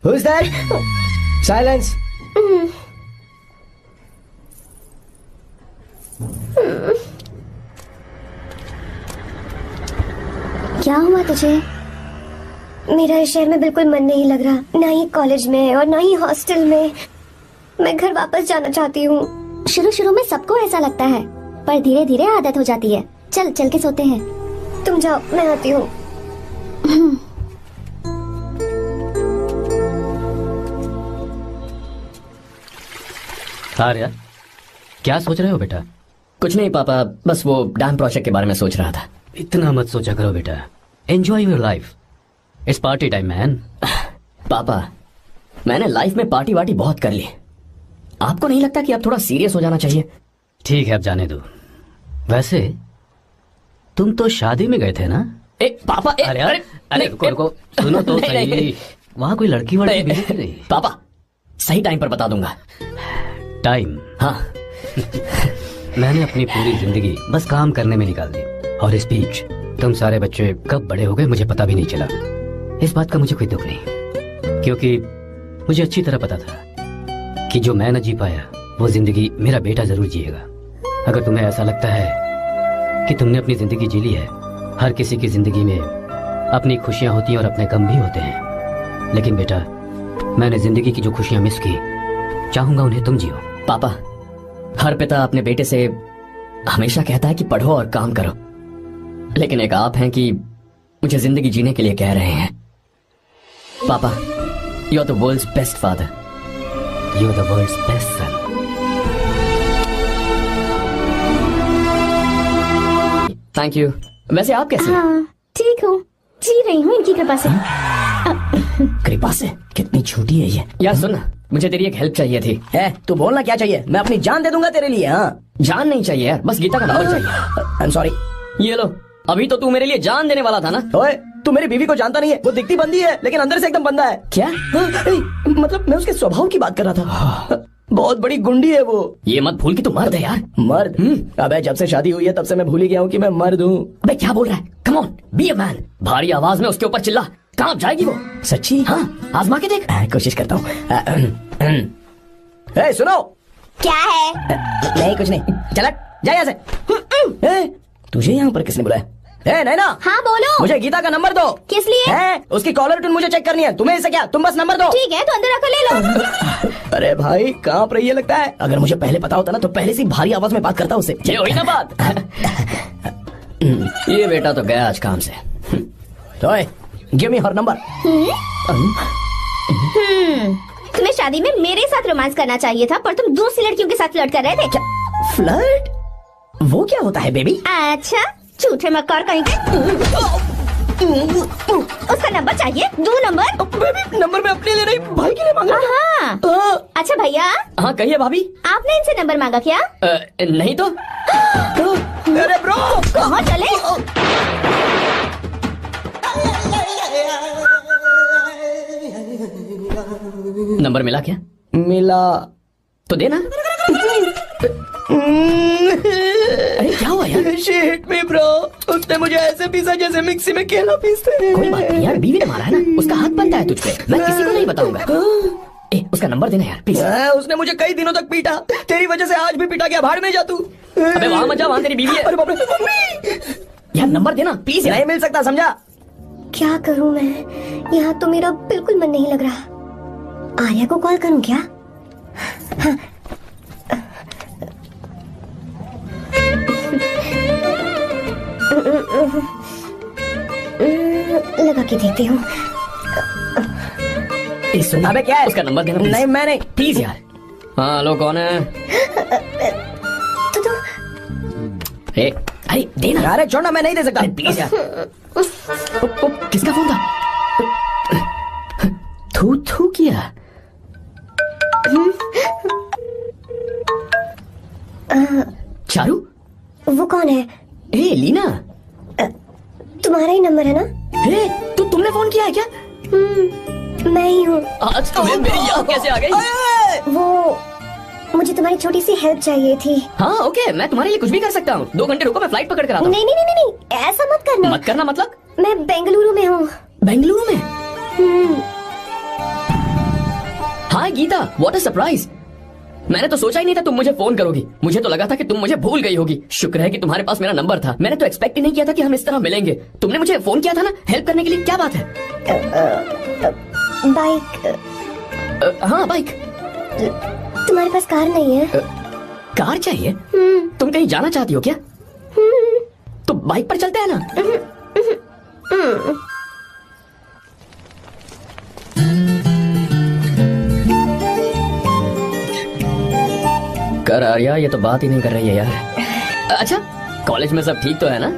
G: Who's that? Silence.
C: क्या हुआ तुझे? मेरा इस शहर में बिल्कुल मन नहीं लग रहा, ना ही कॉलेज में और ना ही हॉस्टल में। मैं घर वापस जाना चाहती हूँ। शुरू में सबको ऐसा लगता है, पर धीरे धीरे आदत हो जाती है। चल चल के सोते हैं। तुम जाओ, मैं आती हूँ।
D: आर्या, क्या सोच रहे हो बेटा? कुछ नहीं पापा, बस वो डैम प्रोजेक्ट के बारे में सोच रहा था। इतना मत सोचा करो बेटा, enjoy your life. It's party time man. पापा, मैंने लाइफ में पार्टी वार्टी बहुत कर ली। आपको नहीं लगता कि अब थोड़ा सीरियस हो जाना चाहिए?
H: ठीक है, अब जाने दो। वैसे तुम तो शादी में गए थे ना?
D: पापा,
H: अरे रुको, सुनो तो सही। वहाँ कोई लड़की वड़की मिली थी नहीं?
D: पापा, सही टाइम पर बता दूंगा।
H: टाइम?
D: हाँ।
H: मैंने अपनी पूरी जिंदगी बस काम करने में निकाल दी, और इस बीच तुम सारे बच्चे कब बड़े हो गए मुझे पता भी नहीं चला। इस बात का मुझे कोई दुख नहीं, क्योंकि मुझे अच्छी तरह पता था कि जो मैं न जी पाया वो जिंदगी मेरा बेटा जरूर जिएगा। अगर तुम्हें ऐसा लगता है कि तुमने अपनी जिंदगी जी ली है, हर किसी की जिंदगी में अपनी खुशियां होती हैं और अपने गम भी होते हैं, लेकिन बेटा मैंने जिंदगी की जो खुशियां मिस की, चाहूंगा उन्हें तुम जियो।
D: पापा, हर पिता अपने बेटे से हमेशा कहता है कि पढ़ो और काम करो, लेकिन एक आप हैं कि मुझे जिंदगी जीने के लिए कह रहे हैं। पापा, you are the world's best father.
H: You are the world's best son.
D: Thank you. वैसे आप कैसे?
C: हाँ, ठीक हूँ, जी रही हूँ इनकी कृपा से।
D: कृपा से? कितनी छोटी है ये। यार सुन, मुझे तेरी एक हेल्प चाहिए थी।
A: है तू बोलना क्या चाहिए? मैं अपनी जान दे दूंगा तेरे लिए। हाँ,
D: जान नहीं चाहिए यार, बस गीता का नंबर चाहिए।
A: I am sorry.
D: ये लो, अभी तो तू मेरे लिए जान देने वाला था ना।
A: ओए, तू मेरी बीवी को जानता नहीं है। वो दिखती बंदी है लेकिन अंदर से एकदम बंदा है।
D: क्या?
A: मतलब मैं उसके स्वभाव की बात कर रहा था।
B: बहुत बड़ी गुंडी है वो।
D: ये मत भूल कि तू मर्द है यार।
B: मर्द? अबे जब से शादी हुई है तब से मैं भूल ही गया हूँ कि मैं मर्द हूँ।
D: अबे क्या बोल रहा है? Come on, be a man. भारी आवाज में उसके ऊपर चिल्ला, कहाँ जाएगी वो?
B: सच्ची?
D: हाँ, आजमा के देख।
B: कोशिश करता हूँ। ए, सुनो।
C: क्या है?
B: नहीं कुछ नहीं, चल जा यहाँ से। तुझे यहाँ पर किसने बुलाया? नैना।
C: हाँ बोलो।
B: मुझे गीता का नंबर दो।
C: किस लिए?
B: उसकी कॉलर ट्यून मुझे चेक करनी है। तुम्हें इससे क्या, तुम बस नंबर दो।
C: ठीक है तो अंदर आकर ले लो।
B: अरे भाई कांप रही है लगता है। अगर मुझे पहले पता होता ना तो पहले से भारी आवाज में बात करता उससे।
D: ये हुई ना बात। ये बेटा तो गया आज काम से।
B: तो गिव मी हर नंबर।
C: तुम्हें शादी में मेरे साथ रोमांस करना चाहिए था, पर तुम दूसरी लड़कियों के साथ फ्लर्ट कर रहे थे।
B: फ्लर्ट? वो क्या होता है बेबी?
C: अच्छा, झूठे मक्कार कहीं के। उसका नंबर चाहिए? दो नंबर।
B: बेबी नंबर मैं अपने लिए नहीं, भाई के लिए मांगा।
C: हाँ। अच्छा भैया।
D: हाँ कहिए भाभी।
C: आपने इनसे नंबर मांगा क्या?
D: नहीं तो।
B: अरे ब्रो
C: कहाँ चले?
D: नंबर मिला क्या?
B: मिला
D: तो देना। अरे क्या हुआ यार?
B: शिट मी ब्रो, उसने मुझे ऐसे पीसा जैसे मिक्सी में केला पीसते हैं।
D: कोई बात नहीं यार, बीवी ने मारा है ना, उसका हाथ बनता है तुझ पे। मैं किसी को नहीं बताऊंगा। उसका नंबर देना यार प्लीज।
B: उसने मुझे कई दिनों तक पीटा, तेरी वजह से आज भी पीटा गया। भाड़ में जा तू।
D: अबे वहाँ मत जा, वहाँ तेरी बीवी है।
B: अरे बाप रे।
D: यार नंबर देना प्लीज।
B: नहीं मिल सकता, समझा?
C: क्या करूं मैं? यहाँ तो मेरा बिल्कुल मन नहीं लग रहा। आर्या को कॉल करूं क्या? हाँ। लगा के देखती हूँ।
B: अबे क्या है?
D: उसका नंबर देना please।
B: नहीं मैं नहीं।
D: प्लीज यार। हाँ हेलो, कौन है?
C: तो
D: अरे देना।
B: अरे छोड़ना, मैं नहीं दे सकता।
D: प्लीज यार। किसका फोन था? थू थू किया। चारू?
C: वो कौन है?
D: लीना।
C: तुम्हारा ही नंबर है ना?
D: तुमने फोन किया है क्या?
C: मैं ही हूँ।
D: आज तुम्हें मेरी याद कैसे आ गई?
C: वो मुझे तुम्हारी छोटी सी हेल्प चाहिए थी।
D: हाँ ओके, मैं तुम्हारे लिए कुछ भी कर सकता हूँ। 2 घंटे रुको, मैं फ्लाइट पकड़ कर आता हूँ।
C: नहीं नहीं नहीं नहीं, ऐसा मत करना।
D: मत करना मतलब?
C: मैं बेंगलुरु में हूँ।
D: बेंगलुरु में? हाय गीता, व्हाट अ सरप्राइज। मैंने तो सोचा ही नहीं था तुम मुझे फोन करोगी। मुझे तो लगा था कि तुम मुझे भूल गई होगी। शुक्र है कि तुम्हारे पास मेरा नंबर था। मैंने तो एक्सपेक्ट ही नहीं किया था कि हम इस तरह मिलेंगे। तुमने मुझे फोन किया था ना हेल्प करने के लिए, क्या बात है?
C: बाइक।
D: हाँ बाइक।
C: तुम्हारे पास कार नहीं है?
D: कार चाहिए? तुम कहीं जाना चाहती हो क्या? तो बाइक पर चलते हैं ना। कर आर्या, ये तो बात ही नहीं कर रही है यार। अच्छा कॉलेज में सब ठीक तो है ना?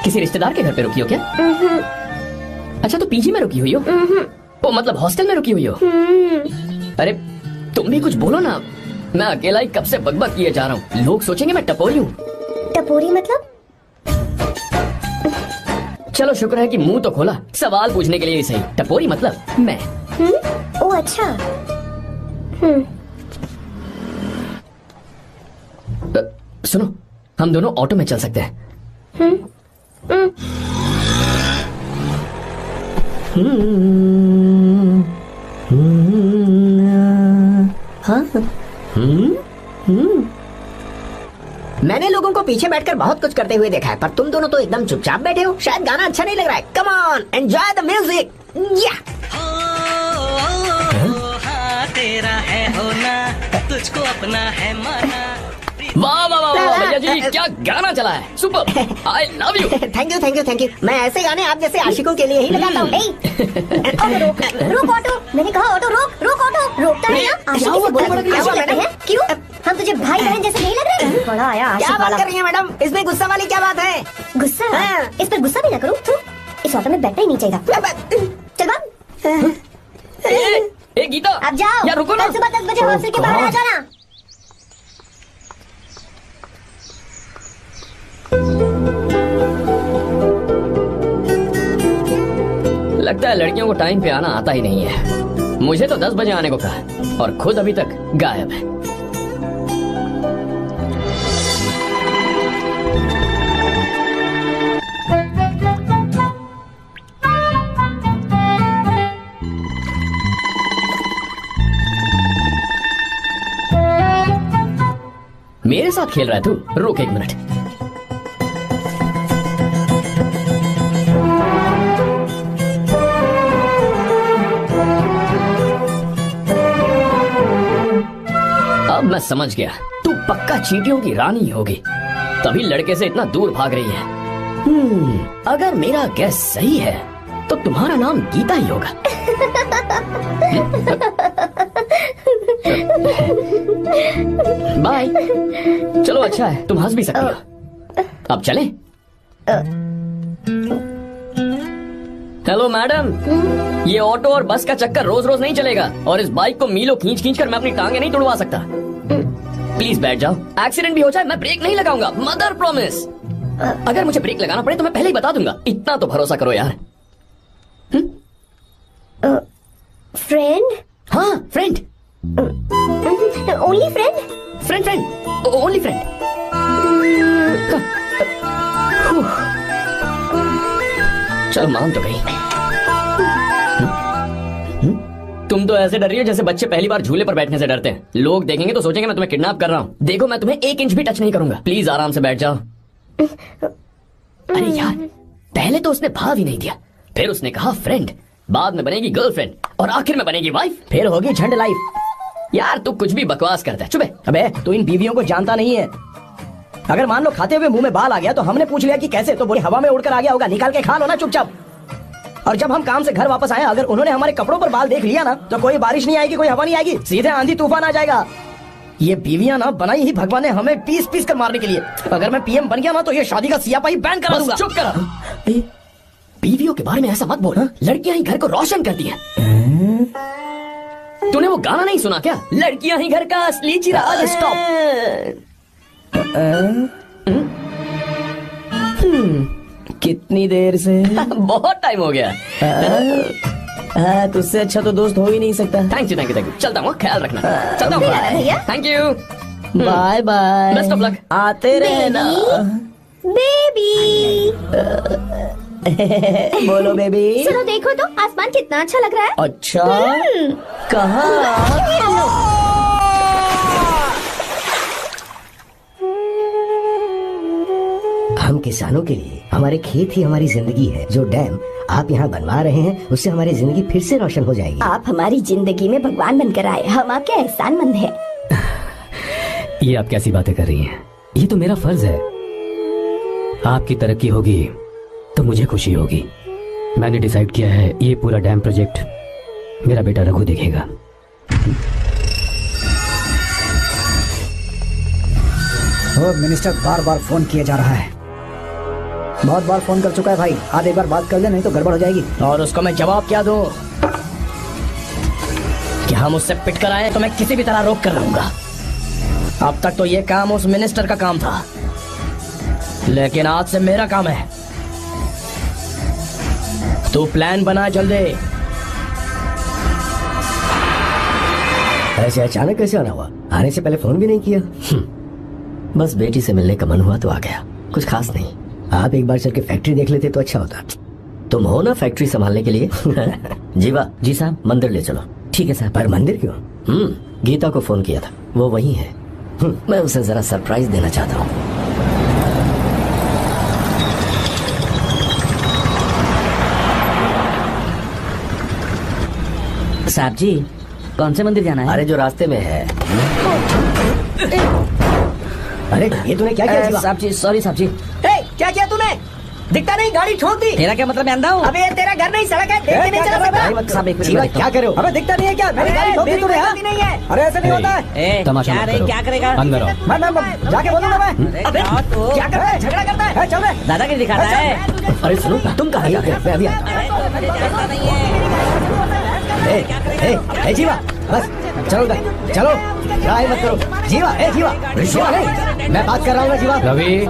D: किसी रिश्तेदार के घर पे रुकी हो क्या? अच्छा तो पीजी में रुकी हुई हो? ओ मतलब हॉस्टल में रुकी हुई हो? अरे तुम भी कुछ बोलो ना। मैं अकेला ही कब से बकबक किए जा रहा हूँ। लोग सोचेंगे मैं टपोरी हूँ।
C: टपोरी मतलब?
D: चलो शुक्र है कि मुंह तो खोला, सवाल पूछने के लिए ही सही। टपोरी मतलब मैं।
C: ओ अच्छा।
D: सुनो, हम दोनों ऑटो में चल सकते हैं।
E: मैंने लोगों को पीछे बैठकर बहुत कुछ करते हुए देखा है, पर तुम दोनों तो एकदम चुपचाप बैठे हो। शायद गाना अच्छा नहीं लग रहा है। Come on, enjoy the music. या
I: तेरा है होना, तुझको अपना है माना।
D: वाह वाह वाह भैया जी, क्या गाना चला है। Super, I love you.
E: Thank you thank you thank you. मैं ऐसे गाने आप जैसे आशिकों के लिए ही लगाता हूँ।
C: रोक ऑटो। मैंने कहा ऑटो रोक। रोक ऑटो। रोकता नहीं ना। आशिकी से बोला आशिक लगते हैं। क्यों? हम तुझे भाई बहन जैसे नहीं लग रहे? बड़ा आया आशिक
E: क्या
C: वाला।
E: बात कर रही है मैडम? इसमें गुस्सा वाली क्या बात है?
C: गुस्सा?
E: हाँ।
C: इस पर गुस्सा भी ना करूँ। इस ऑटो में बैठना ही नहीं चाहिए। चल बात।
D: ए गीता,
C: अब जाओ।
D: यार रुको ना।
C: कल सुबह 10 बजे हॉस्टल के बाहर आ जाना।
D: लगता है लड़कियों को टाइम पे आना आता ही नहीं है। मुझे तो 10 बजे आने को कहा और खुद अभी तक गायब है। मेरे साथ खेल रहा है तू? रुक 1 मिनट। अब मैं समझ गया, तू पक्का चींटियों की रानी होगी, तभी लड़के से इतना दूर भाग रही है। अगर मेरा गैस सही है तो तुम्हारा नाम गीता ही होगा। बाय। चलो अच्छा है, तुम हंस भी सकती हो। अब चलें? हेलो मैडम, ये ऑटो और बस का चक्कर रोज रोज नहीं चलेगा और इस बाइक को मीलों खींच खींच कर मैं अपनी टांगे नहीं तुड़वा सकता। प्लीज बैठ जाओ, एक्सीडेंट भी हो जाए मैं ब्रेक नहीं लगाऊंगा, मदर प्रॉमिस। अगर मुझे ब्रेक लगाना पड़े तो मैं पहले ही बता दूंगा, इतना तो भरोसा करो यार।
C: फ्रेंड?
D: हाँ friend.
C: Only friend?
D: Friend only friend. चलो मान तो गई। तुम तो ऐसे डर रही हो जैसे बच्चे पहली बार झूले पर बैठने से डरते हैं। लोग देखेंगे तो सोचेंगे मैं तुम्हें किडनैप कर रहा हूँ। देखो मैं तुम्हें 1 इंच भी टच नहीं करूंगा, प्लीज आराम से बैठ जाओ। अरे यार, पहले तो उसने भाव ही नहीं दिया, फिर उसने कहा फ्रेंड, बाद में बनेगी गर्लफ्रेंड और आखिर में बनेगी वाइफ,
B: फिर होगी झंड लाइफ।
D: यार तू कुछ भी बकवास करता है, चुप है।
B: अबे तू इन बीवियों को जानता नहीं है। अगर मान लो खाते हुए मुंह में बाल आ गया तो हमने पूछ लिया कि कैसे, तो बोले हवा में उड़कर आ गया होगा, निकाल के खा लो ना चुपचाप। और जब हम काम से घर वापस आए, अगर उन्होंने हमारे कपड़ों पर बाल देख लिया ना, तो कोई बारिश नहीं आएगी, कोई हवा नहीं आएगी, सीधे आंधी तूफान आ जाएगा। ये बीवियां ना बनाई ही भगवान ने हमें पीस पीस कर मारने के लिए। अगर मैं पीएम बन गया ना तो ये शादी का सियापाही बैन करा दूंगा।
D: चुप कर। बीवियों के बारे में ऐसा मत बोल, लड़कियां ही घर को रोशन करती हैं। तूने वो गाना नहीं सुना क्या, लड़कियां ही घर का असली चिराग? स्टॉप।
B: कितनी देर से?
D: बहुत टाइम हो गया।
B: तुझसे अच्छा तो दोस्त हो ही नहीं सकता।
D: Thank you thank you thank you. चलता हूँ, ख्याल रखना। चलता हूँ,
C: भैया।
D: Thank you,
B: bye bye,
D: best of luck.
B: आते रहना
C: बेबी।
B: बोलो बेबी।
C: चलो देखो तो आसमान कितना अच्छा लग रहा है।
B: अच्छा, कहाँ?
G: हम किसानों के लिए हमारे खेत ही हमारी जिंदगी है। जो डैम आप यहाँ बनवा रहे हैं उससे हमारी जिंदगी फिर से रोशन हो जाएगी।
C: आप हमारी जिंदगी में भगवान बनकर आए, हम आपके एहसानमंद हैं।
H: ये आप कैसी बातें कर रही हैं? ये तो मेरा फर्ज है। आपकी तरक्की होगी तो मुझे खुशी होगी। मैंने डिसाइड किया है ये पूरा डैम प्रोजेक्ट मेरा बेटा रघु देखेगा।
J: और मिनिस्टर बार बार फोन किया जा रहा है, बहुत बार फोन कर चुका है भाई। आज एक बार बात कर ले, नहीं तो गड़बड़ हो जाएगी।
B: और उसको मैं जवाब क्या दूं कि हम उससे पिट कर आए तो मैं किसी भी तरह रोक कर रहूंगा। अब तक तो ये काम उस मिनिस्टर का काम था, लेकिन आज से मेरा काम है। तू प्लान बना जल्दी।
G: ऐसे अचानक कैसे आना हुआ? आने से पहले फोन भी नहीं किया?
E: बस बेटी से मिलने का मन हुआ तो आ गया, कुछ खास नहीं।
G: आप एक बार चल के फैक्ट्री देख लेते तो अच्छा होता।
E: तुम हो ना फैक्ट्री संभालने के लिए। जीवा
F: जी साहब।
E: मंदिर ले चलो।
F: ठीक है साहब।
G: पर मंदिर क्यों?
E: गीता को फोन किया था, वो वहीं है। मैं उसे जरा सरप्राइज देना चाहता हूँ।
F: साहब जी, कौन से मंदिर जाना है?
E: अरे जो रास्ते में है।
G: अरे ये तूने क्या किया?
F: साहब जी, सॉरी साहब जी।
A: क्या किया तूने? दिखता नहीं, गाड़ी ठोक दी।
F: तेरा क्या मतलब, मैं अंधा हूँ?
A: अबे ये तेरा घर नहीं सड़क है, देख के नहीं चला सकता।
F: साहब एक
G: जीवा,
F: मिनट।
G: क्या करे हो?
J: अबे दिखता नहीं है क्या? मैंने गाड़ी ठोक दी तूने? हाँ?
A: नहीं है।
J: अरे ऐसे नहीं होता है।
H: तमाशा मत करो।
F: क्या करेगा?
H: अंदर आओ।
J: मैं जाके बोलूंगा मैं।
A: अबे क्या कर रहा है? झगड़ा करता है?
J: चल रहे
F: दादागिरी दिखाता है।
E: अरे सुनो, तुम कहाँ जा रहे हो?
G: मैं अभी जीवा, बस चलो उधर, चलो ट्राई मत करो। जीवा, जीवा, जीवा नहीं, मैं बात कर रहा हूँ जीवा।
H: रवि,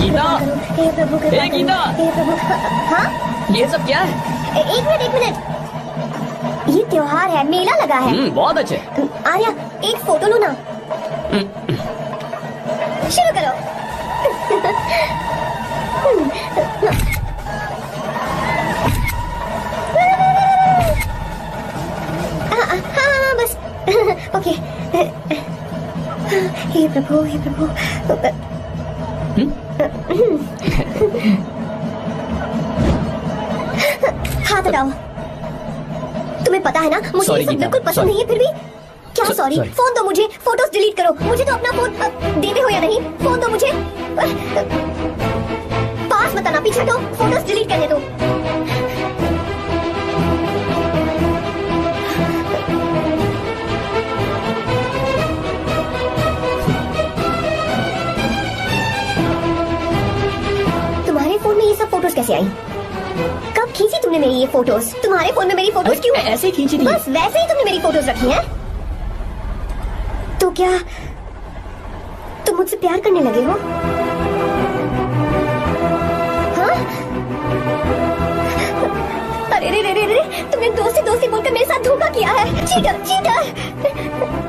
D: गीता,
C: हे प्रभु कृपा
D: हे गीता।
C: करो, हे प्रभु। हाँ
D: ये सब क्या है?
C: एक मिनट एक मिनट, ये त्योहार है, मेला लगा है।
D: बहुत अच्छे।
C: आर्या एक फोटो लो ना। शुरू करो। हाँ बस ओके। हे प्रभु हे प्रभु। हाथ हटाओ। तुम्हें पता है ना मुझे
D: Sorry,
C: ये सब
D: गीता,
C: बिल्कुल पसंद
D: sorry.
C: नहीं है, फिर भी क्या सॉरी?
D: sorry.
C: फोन दो मुझे, फोटोज डिलीट करो। मुझे तो अपना फोन देते हो या नहीं? फोन दो मुझे। पास मत आना, पीछे हटो, फोटोज डिलीट करने दो। तुम्हारे फोन में ये सब फोटोज कैसे आई? कब खींची तुमने मेरी ये फोटोज? तुम्हारे फोन में मेरी फोटोज क्यों?
D: ऐसे ही खींची थी।
C: बस वैसे ही तुमने मेरी फोटोज रखी हैं? तो क्या तुम मुझसे प्यार करने लगे हो? हाँ? अरे रे रे रे रे, तुमने दोस्ती दोस्ती बोलकर मेरे साथ धोखा किया है। चीटर चीटर,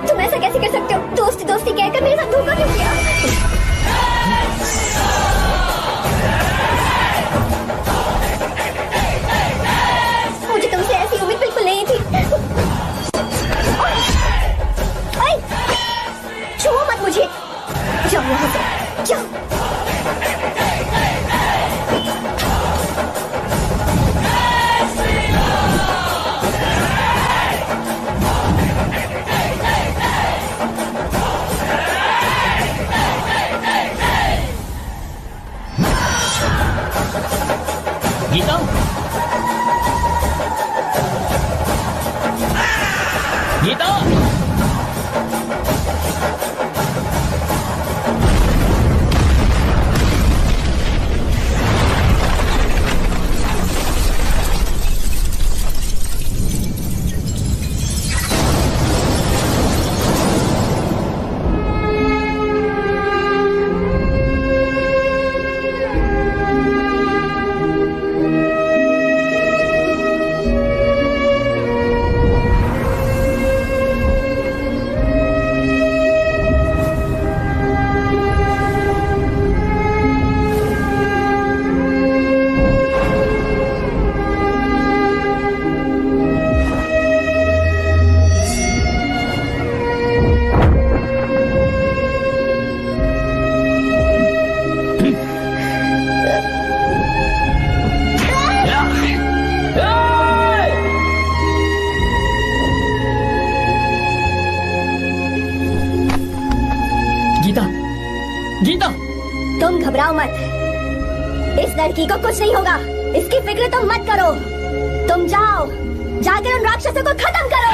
C: तुम ऐसा कैसे कर सकते हो? दोस्ती दोस्ती कहकर मेरे साथ धोखा क्यों किया? मुझे तुमसे ऐसी उम्मीद बिल्कुल नहीं थी। ओए, छुओ मत मुझे। जाओ यहाँ से, जाओ।
D: गीता, गीता। गीता, गीता।
C: तुम घबराओ मत, इस लड़की को कुछ नहीं होगा। इसकी फिक्र तुम मत करो। तुम जाओ, जाकर उन राक्षसों को खत्म करो।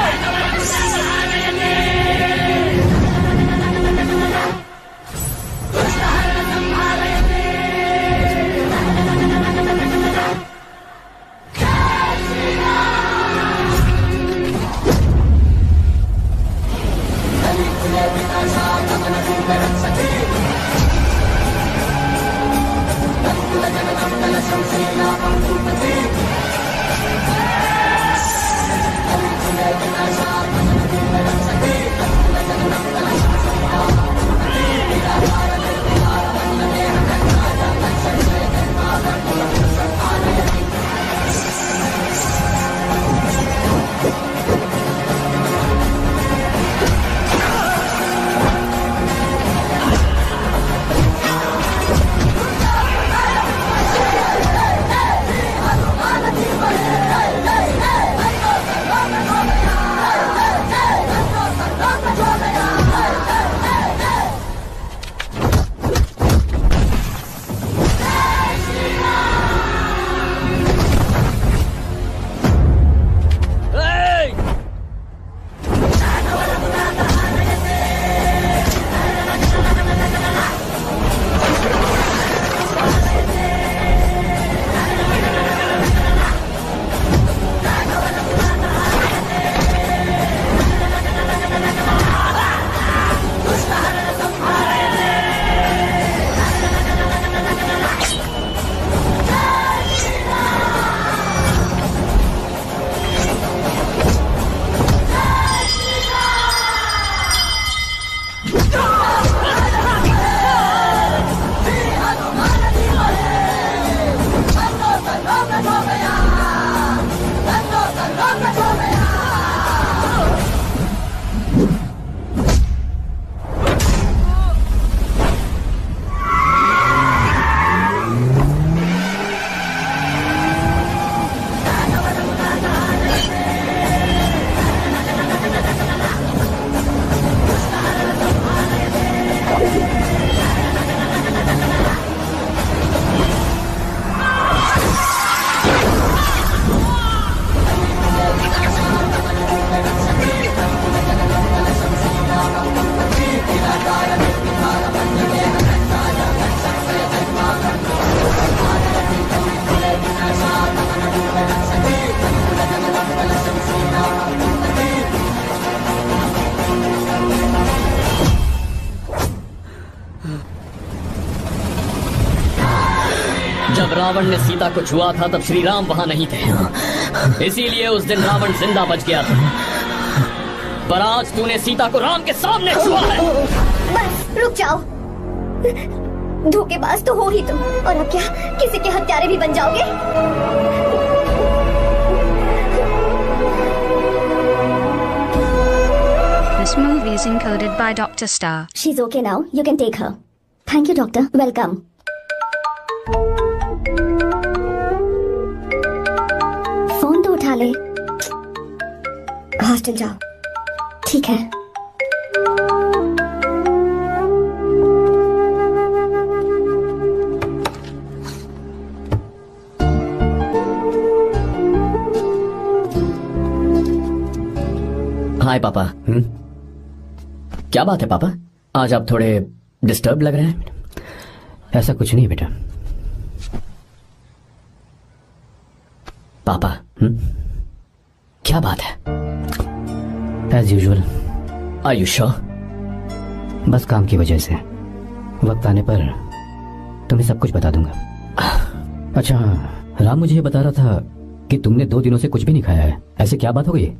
D: रावण ने सीता को छुआ था तब श्री राम वहां नहीं थे, इसीलिए उस दिन रावण जिंदा बच गया था। पर आज तूने सीता को राम के सामने छुआ है।
C: बस रुक जाओ, धोखेबाज तो हो ही तुम, और अब क्या किसी के हत्यारे भी बन जाओगे?
K: This movie is encoded by Dr. Star.
C: She's okay now. You can take her. Thank you, doctor. Welcome. Phone तो उठा ले। हॉस्टल जाओ। ठीक है।
D: हाय पापा। क्या बात है पापा, आज आप थोड़े डिस्टर्ब लग रहे हैं।
H: ऐसा कुछ नहीं बेटा।
D: पापा क्या बात है?
H: As usual.
D: Are you sure?
H: बस काम की वजह से वक्त आने पर तुम्हें सब कुछ बता दूंगा। अच्छा, राम मुझे ये बता रहा था कि तुमने 2 दिनों से कुछ भी नहीं खाया है। ऐसे क्या बात हो गई?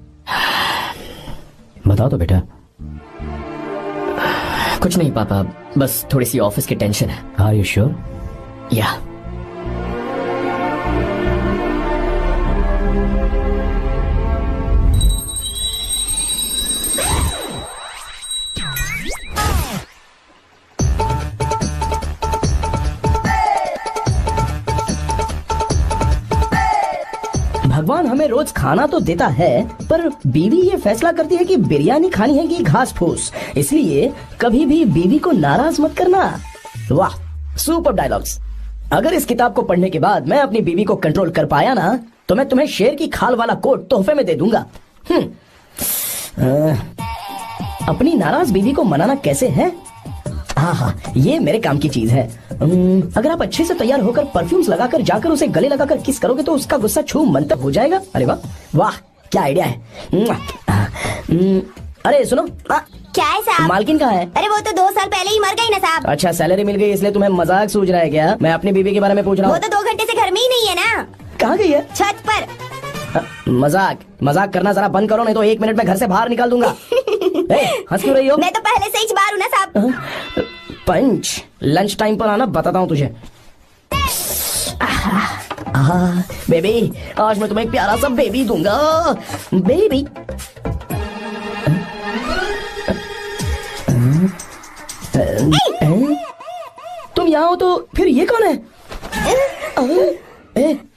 H: बताओ तो बेटा।
D: कुछ नहीं पापा, बस थोड़ी सी ऑफिस की टेंशन है।
H: Are you sure?
D: या।
B: भगवान हमें रोज खाना तो देता है, पर बीवी ये फैसला करती है कि बिरयानी खानी है कि घास फूस। इसलिए कभी भी बीवी को नाराज मत करना। वाह, सुपर डायलॉग्स। अगर इस किताब को पढ़ने के बाद मैं अपनी बीवी को कंट्रोल कर पाया ना, तो मैं तुम्हें शेर की खाल वाला कोट तोहफे में दे दूंगा। अपनी नाराज बीवी को मनाना कैसे है? हाँ, ये मेरे काम की चीज है। अगर आप अच्छे से तैयार होकर परफ्यूम्स लगाकर जाकर उसे गले लगाकर किस करोगे तो उसका गुस्सा छू मंतक हो जाएगा। अरे वाह वाह, क्या आइडिया है। अरे सुनो।
C: क्या है साहब?
B: मालकिन कहाँ है?
C: अरे वो तो 2 साल पहले ही मर गई ना साहब।
B: अच्छा, सैलरी मिल गई इसलिए तुम्हें मजाक सूझ रहा है क्या? मैं अपनी बीवी के बारे में पूछ रहा हूँ।
C: वो तो 2 घंटे से घर में ही नहीं है ना।
B: कहाँ गई है?
C: छत पर।
B: मजाक करना जरा बंद करो, नहीं तो 1 मिनट में घर से बाहर निकाल दूंगा। हंस क्यों रही हो?
C: मैं तो पहले से ही बाहर हूँ ना साहब।
B: पंच, लंच टाइम पर आना, बताता हूँ तुझे। बेबी, आज मैं तुम्हें एक प्यारा सा बेबी दूंगा। बेबी। तुम यहाँ हो तो फिर ये कौन है?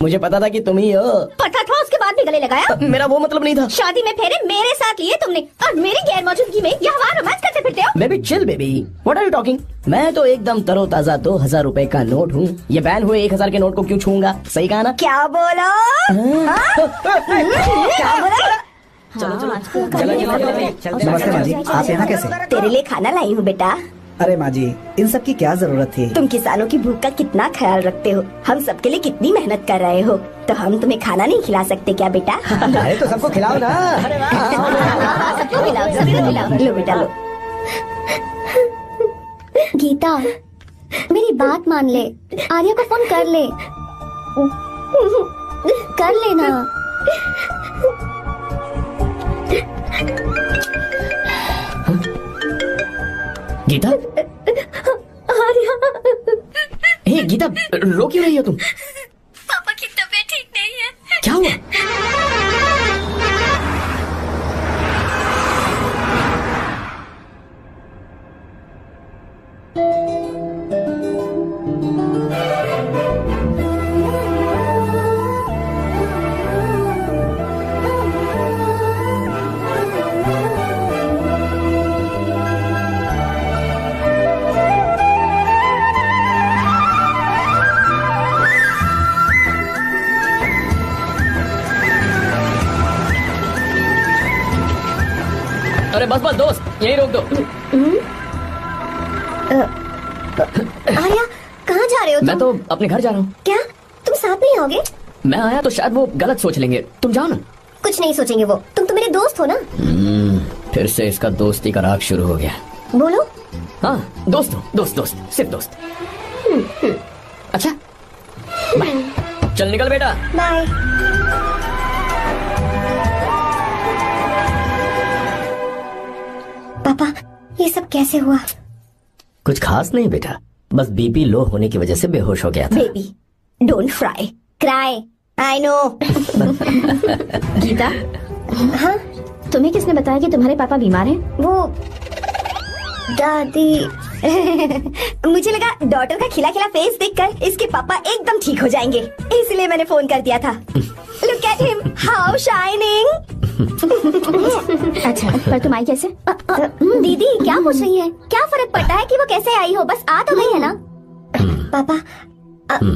B: मुझे पता था कि तुम ही हो।
C: पता था, उसके बाद भी गले लगाया?
B: मेरा वो मतलब नहीं था।
C: शादी में फेरे मेरे साथ लिए तुमने, और मेरी गैर मौजूदगी में यहाँ रोमांस करते फिरते हो।
B: Baby chill baby, what are you talking? मैं तो एकदम तरोताजा 2000 रुपए का नोट हूँ। ये बैन हुए 1000 के नोट को क्यों छूंगा? सही कहा ना?
C: क्या बोलो? क्या बोलो?
J: नमस्ते माँ जी, आप यहाँ कैसे?
C: तेरे लिए खाना लाई हूँ बेटा।
J: अरे माँ जी, इन सब की क्या जरूरत थी?
C: तुम किसानों की भूख का कितना ख्याल रखते हो, हम सबके लिए कितनी मेहनत कर रहे हो, तो हम तुम्हें खाना नहीं खिला सकते क्या बेटा?
J: अरे तो सबको खिलाओ ना।
C: सबको खिलाओ, सभी को खिलाओ। लो बेटा लो। गीता, मेरी बात मान ले, आर्या को फोन कर ले। कर लेना।
D: गीता?
C: आर्या।
D: हे गीता, रो क्यों रही हो तुम?
C: पापा की तबीयत ठीक नहीं है।
D: क्या हुआ? अरे बस बस दोस्त, यही रोक दो।
C: आर्या, कहाँ जा रहे हो तुम?
D: मैं तो अपने घर जा रहा हूँ।
C: क्या तुम साथ नहीं आओगे?
D: मैं आया तो शायद वो गलत सोच लेंगे, तुम जाओ ना।
C: कुछ नहीं सोचेंगे वो, तुम तो मेरे दोस्त हो ना।
D: फिर से इसका दोस्ती का राग शुरू हो गया।
C: बोलो।
D: हाँ, दोस्त हो, दोस्त दोस्त, सिर्फ दोस्त। अच्छा बाय। चल निकल बेटा।
C: बाय। पापा ये सब कैसे हुआ?
G: कुछ खास नहीं बेटा, बस बीपी लो होने की वजह से बेहोश हो गया था।
C: Baby don't fry cry, I know.
L: Geeta, हाँ तुम्हें किसने बताया कि तुम्हारे पापा बीमार हैं?
C: वो दादी। मुझे लगा डॉटर का खिला खिला फेस देखकर इसके पापा एकदम ठीक हो जाएंगे, इसलिए मैंने फोन कर दिया था। Look at him, how shining.
L: अच्छा पर तुम आई कैसे?
C: दीदी क्या पूछ रही है? क्या फर्क पड़ता है कि वो कैसे आई हो, बस आ तो गई है ना। पापा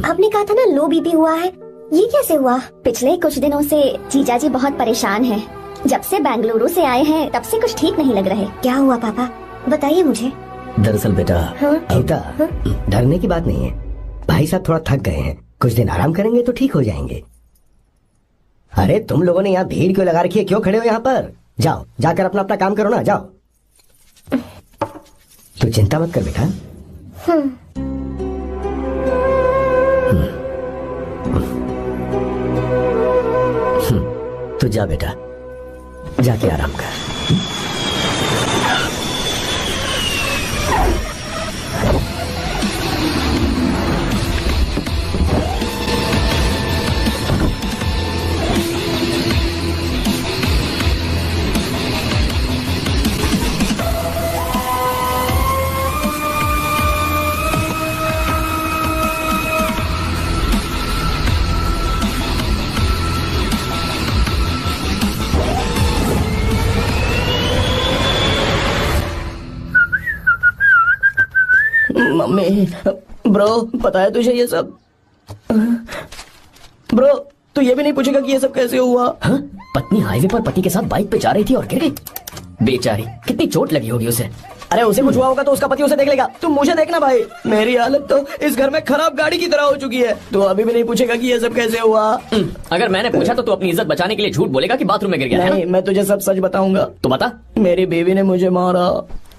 C: आपने कहा था ना लो बीपी हुआ है, ये कैसे हुआ?
L: पिछले कुछ दिनों से जीजा जी बहुत परेशान हैं। जब से बेंगलुरु से आए हैं तब से कुछ ठीक नहीं लग रहे।
C: क्या हुआ पापा, बताइए मुझे।
G: दरअसल बेटा, गीता, डरने की बात नहीं है। भाई साहब थोड़ा थक गए हैं, कुछ दिन आराम करेंगे तो ठीक हो जाएंगे। अरे तुम लोगों ने यहाँ भीड़ क्यों लगा रखी है? क्यों खड़े हो यहाँ पर? जाओ जाकर अपना अपना काम करो ना, जाओ। तू चिंता मत कर बेटा। तू जा बेटा, जाके आराम कर।
B: मम्मी, ब्रो पता है तुझे ये सब? ब्रो तू ये भी नहीं पूछेगा कि ये सब कैसे हुआ?
D: हाँ? पत्नी हाईवे पर पति के साथ बाइक पे जा रही थी और गिर गई। बेचारी, कितनी चोट लगी होगी उसे।
B: अरे उसे कुछ हुआ होगा तो उसका पति उसे देख लेगा, तुम मुझे देखना भाई। मेरी हालत तो इस घर में खराब गाड़ी की तरह हो चुकी है, तो अभी भी नहीं पूछेगा कि ये सब कैसे हुआ।
D: अगर मैंने पूछा तो तू अपनी इज्जत बचाने के लिए झूठ बोलेगा कि बाथरूम में गिर गया।
B: नहीं, मैं तुझे सब सच बताऊंगा।
D: तो बता।
B: मेरी बीवी ने मुझे मारा।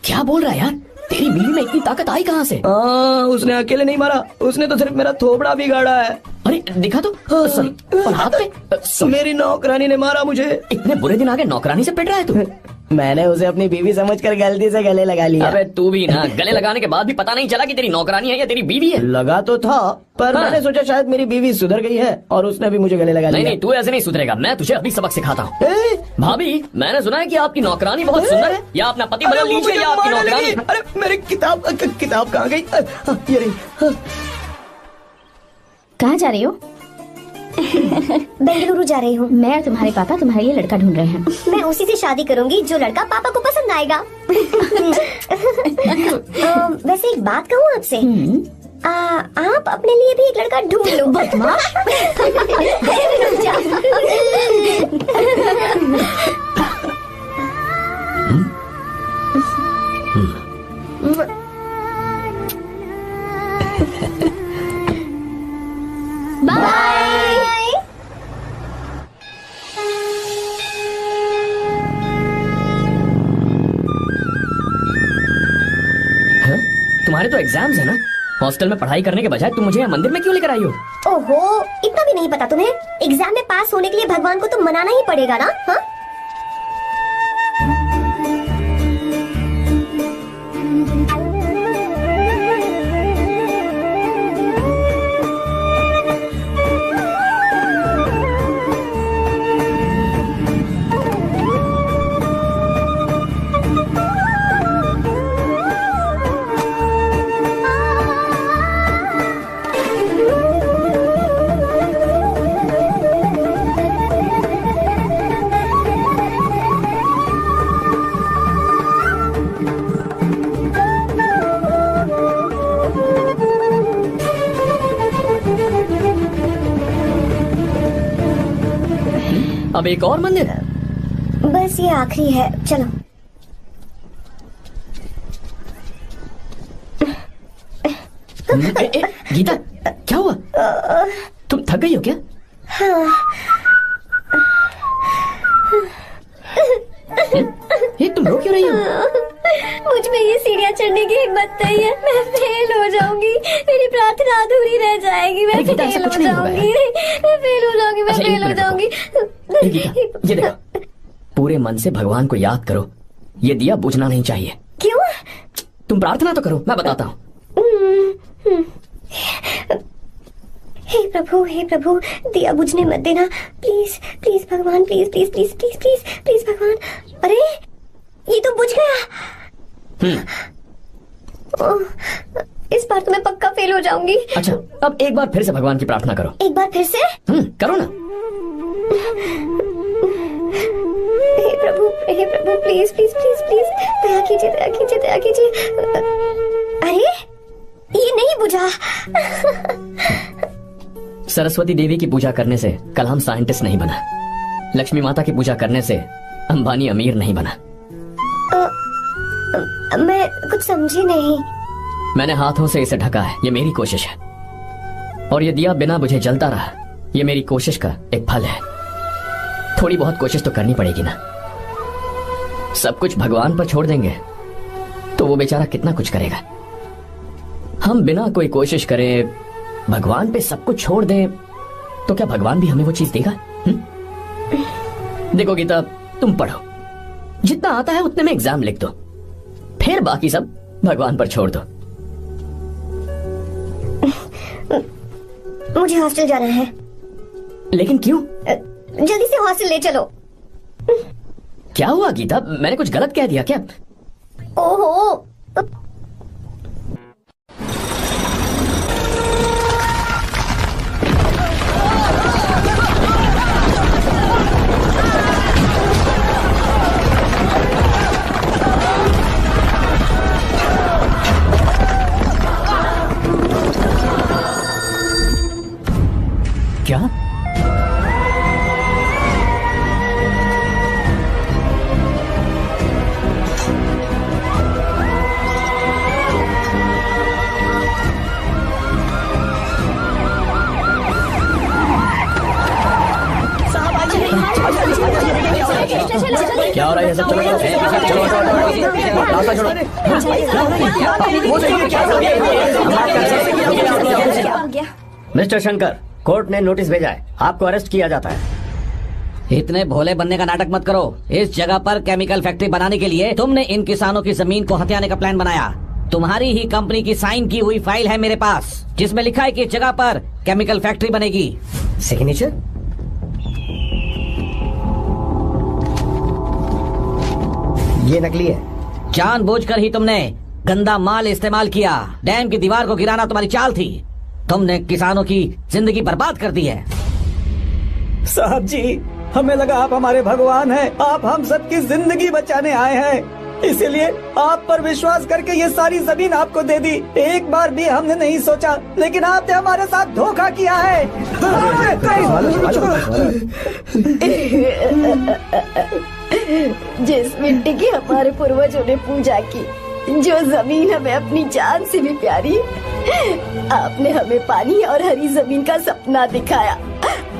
D: क्या बोल रहा है यार? तेरी बीवी में इतनी ताकत आई कहाँ से?
B: उसने अकेले नहीं मारा, उसने तो सिर्फ मेरा थोबड़ा बिगाड़ा है।
D: अरे दिखा तो। सॉरी, और हाथ पे?
B: मेरी नौकरानी ने मारा मुझे।
D: इतने बुरे दिन आ गए, नौकरानी से पिट रहा है तू?
B: मैंने उसे अपनी बीवी समझकर गलती से गले लगा लिया।
D: अबे तू भी ना, गले लगाने के बाद भी पता नहीं चला कि तेरी नौकरानी है या तेरी बीवी है।
B: लगा तो था, पर
D: हाँ।
B: मैंने सोचा शायद मेरी बीवी सुधर गई है और उसने भी मुझे गले लगा लिया।
D: नहीं, तू ऐसे नहीं सुधरेगा, मैं तुझे अभी सबक सिखाता हूँ। भाभी, मैंने सुना है कि आपकी नौकरानी बहुत सुंदर है, या अपना पति बदल लीजिए या आपकी नौकरानी।
B: अरे मेरी किताब कहाँ गई? ये रही।
L: कहाँ जा रही हो?
C: बेंगलुरु जा रही हूँ।
L: मैं और तुम्हारे पापा तुम्हारे लिए लड़का ढूंढ रहे हैं।
C: मैं उसी से शादी करूंगी जो लड़का पापा को पसंद आएगा। वैसे एक बात कहूँ आपसे, आप अपने लिए भी एक लड़का ढूंढ लो। बदमाश। बाय।
D: तुम्हारे तो एग्जाम्स है ना? हॉस्टल में पढ़ाई करने के बजाय तुम मुझे यहाँ मंदिर में क्यों लेकर आई हो?
C: ओहो, इतना भी नहीं पता तुम्हें? एग्जाम में पास होने के लिए भगवान को तो मनाना ही पड़ेगा ना। हाँ?
D: अब एक और मंदिर है?
C: बस ये आखिरी है, चलो।
D: गीता, क्या हुआ? तुम थक गई हो क्या?
C: हाँ।
D: ये तुम रो क्यों रही हो?
C: मुझ में ये सीढ़ियाँ चढ़ने की हिम्मत नहीं है। मैं फेल हो जाऊंगी, मेरी प्रार्थना अधूरी रह जाएगी। मैं
D: गीता, ऐसा
C: फेल हो
D: कुछ नहीं होगा
C: जाऊंगी, मैं फेल हो जाऊंगी, मैं
D: अच्छा, एक
C: फेल हो
D: मिनट
C: जाऊंगी।
D: गीता, ये देखो, पूरे मन से भगवान को याद करो। ये दिया बुझना नहीं चाहिए।
C: क्यों?
D: तुम प्रार्थना तो करो, मैं बताता हूँ।
C: हे प्रभु, दिया बुझने मत देना, प्लीज प्लीज भगवान, please please please please please please भगवान। अरे ये तो बुझ गया। ओह, इस बार तो मैं पक्का फेल हो जाऊंगी।
D: अच्छा, अब एक बार फिर से भगवान की प्रार्थना करो।
C: एक बार फिर से?
D: करो ना।
C: हे प्रभु प्लीज प्लीज प्लीज प्लीज दया कीजिए, दया कीजिए, दया कीजिए। अरे ये नहीं बुझा।
D: सरस्वती देवी की पूजा करने से कलाम साइंटिस्ट नहीं बना। लक्ष्मी माता की पूजा करने से अंबानी अमीर नहीं बना।
C: मैं कुछ समझी नहीं।
D: मैंने हाथों से इसे ढका है, ये मेरी कोशिश है। और ये दिया बिना बुझे जलता रहा, ये मेरी कोशिश का एक फल है। थोड़ी बहुत कोशिश तो करनी पड़ेगी ना। सब कुछ भगवान पर छोड़ देंगे तो वो बेचारा कितना कुछ करेगा। हम बिना कोई कोशिश करें भगवान पे सब कुछ छोड़ दें तो क्या भगवान भी हमें वो चीज देगा? देखो गीता, तुम पढ़ो, जितना आता है उतने में एग्जाम लिख दो, फिर बाकी सब भगवान पर छोड़ दो।
C: मुझे हॉस्टल जाना है।
D: लेकिन क्यों?
C: जल्दी से हॉस्टल ले चलो।
D: क्या हुआ गीता, मैंने कुछ गलत कह दिया क्या?
C: ओहो,
D: क्या? क्या हो रहा है? सब चलो।
G: मिस्टर शंकर, कोर्ट ने नोटिस भेजा है, आपको अरेस्ट किया जाता है।
F: इतने भोले बनने का नाटक मत करो। इस जगह पर केमिकल फैक्ट्री बनाने के लिए तुमने इन किसानों की जमीन को हथियाने का प्लान बनाया। तुम्हारी ही कंपनी की साइन की हुई फाइल है मेरे पास, जिसमें लिखा है कि इस जगह पर केमिकल फैक्ट्री बनेगी।
G: सिग्नेचर? ये नकली है।
F: जानबूझकर ही तुमने गंदा माल इस्तेमाल किया। डैम की दीवार को गिराना तुम्हारी चाल थी। तुमने किसानों की जिंदगी बर्बाद कर दी है।
J: साहब जी, हमें लगा आप हमारे भगवान हैं, आप हम सबकी जिंदगी बचाने आए हैं, इसीलिए आप पर विश्वास करके ये सारी जमीन आपको दे दी। एक बार भी हमने नहीं सोचा, लेकिन आपने हमारे साथ धोखा किया है।
M: जिस मिट्टी की हमारे पूर्वजों ने पूजा की, जो जमीन हमें अपनी जान से भी प्यारी, आपने हमें पानी और हरी जमीन का सपना दिखाया।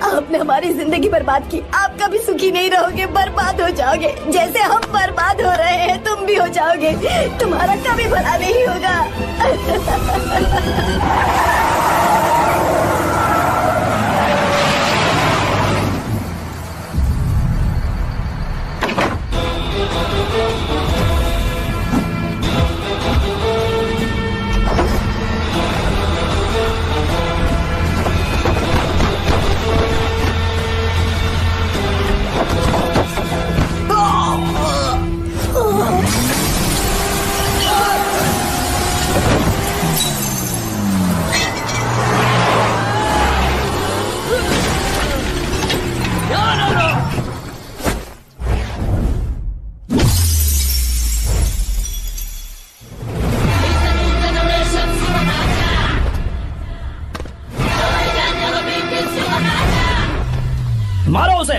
M: आपने हमारी जिंदगी बर्बाद की। आप कभी सुखी नहीं रहोगे, बर्बाद हो जाओगे। जैसे हम बर्बाद हो रहे हैं तुम भी हो जाओगे। तुम्हारा कभी भला नहीं होगा।
B: मारो उसे।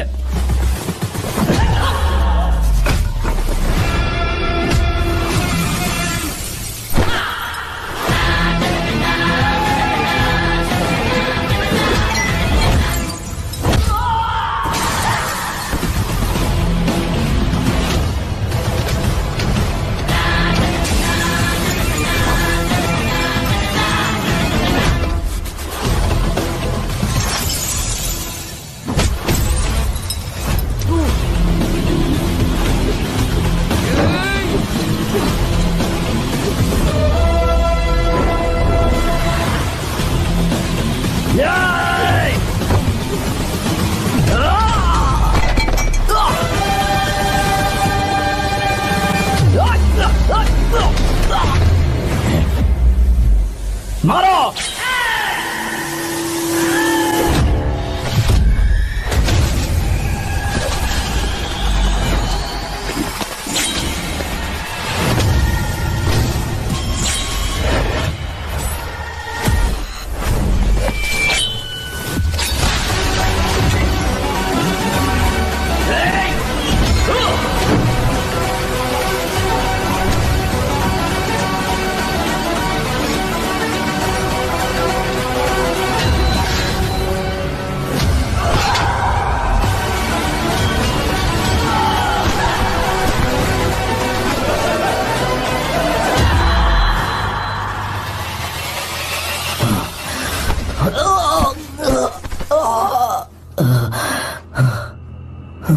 F: चल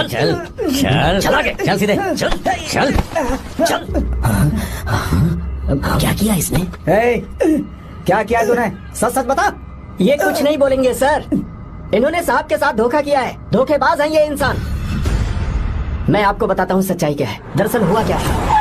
F: चल चल चल आगे चल सीधे चल चल चल। क्या किया इसने?
J: क्या किया तूने? सच सच बता।
E: ये कुछ नहीं बोलेंगे सर। इन्होंने साहब के साथ धोखा किया है। धोखेबाज हैं ये इंसान। मैं आपको बताता हूँ सच्चाई क्या है। दरअसल हुआ क्या है,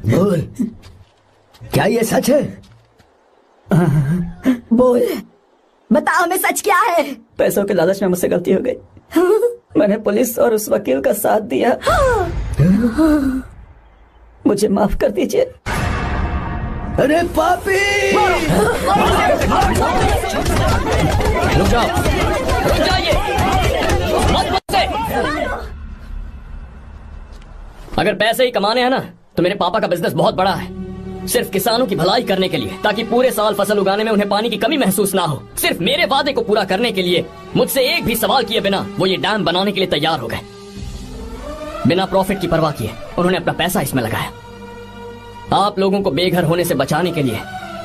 G: बोल, क्या ये सच है?
M: बोल, बता हमें सच क्या है?
J: पैसों के लालच में मुझसे गलती हो गई। मैंने पुलिस और उस वकील का साथ दिया। मुझे माफ कर दीजिए।
G: अरे पापी!
D: रुक जाओ, रुक जाइए, मत बच्चे। अगर पैसे ही कमाने हैं ना, तो मेरे पापा का बिजनेस बहुत बड़ा है। सिर्फ किसानों की भलाई करने के लिए, ताकि पूरे साल फसल उगाने में उन्हें पानी की कमी महसूस ना हो। सिर्फ मेरे वादे को पूरा करने के लिए मुझसे एक भी सवाल किए बिना वो ये डैम बनाने के लिए तैयार हो गए। बिना प्रॉफिट की परवाह किए उन्होंने अपना पैसा इसमें लगाया। आप लोगों को बेघर होने से बचाने के लिए,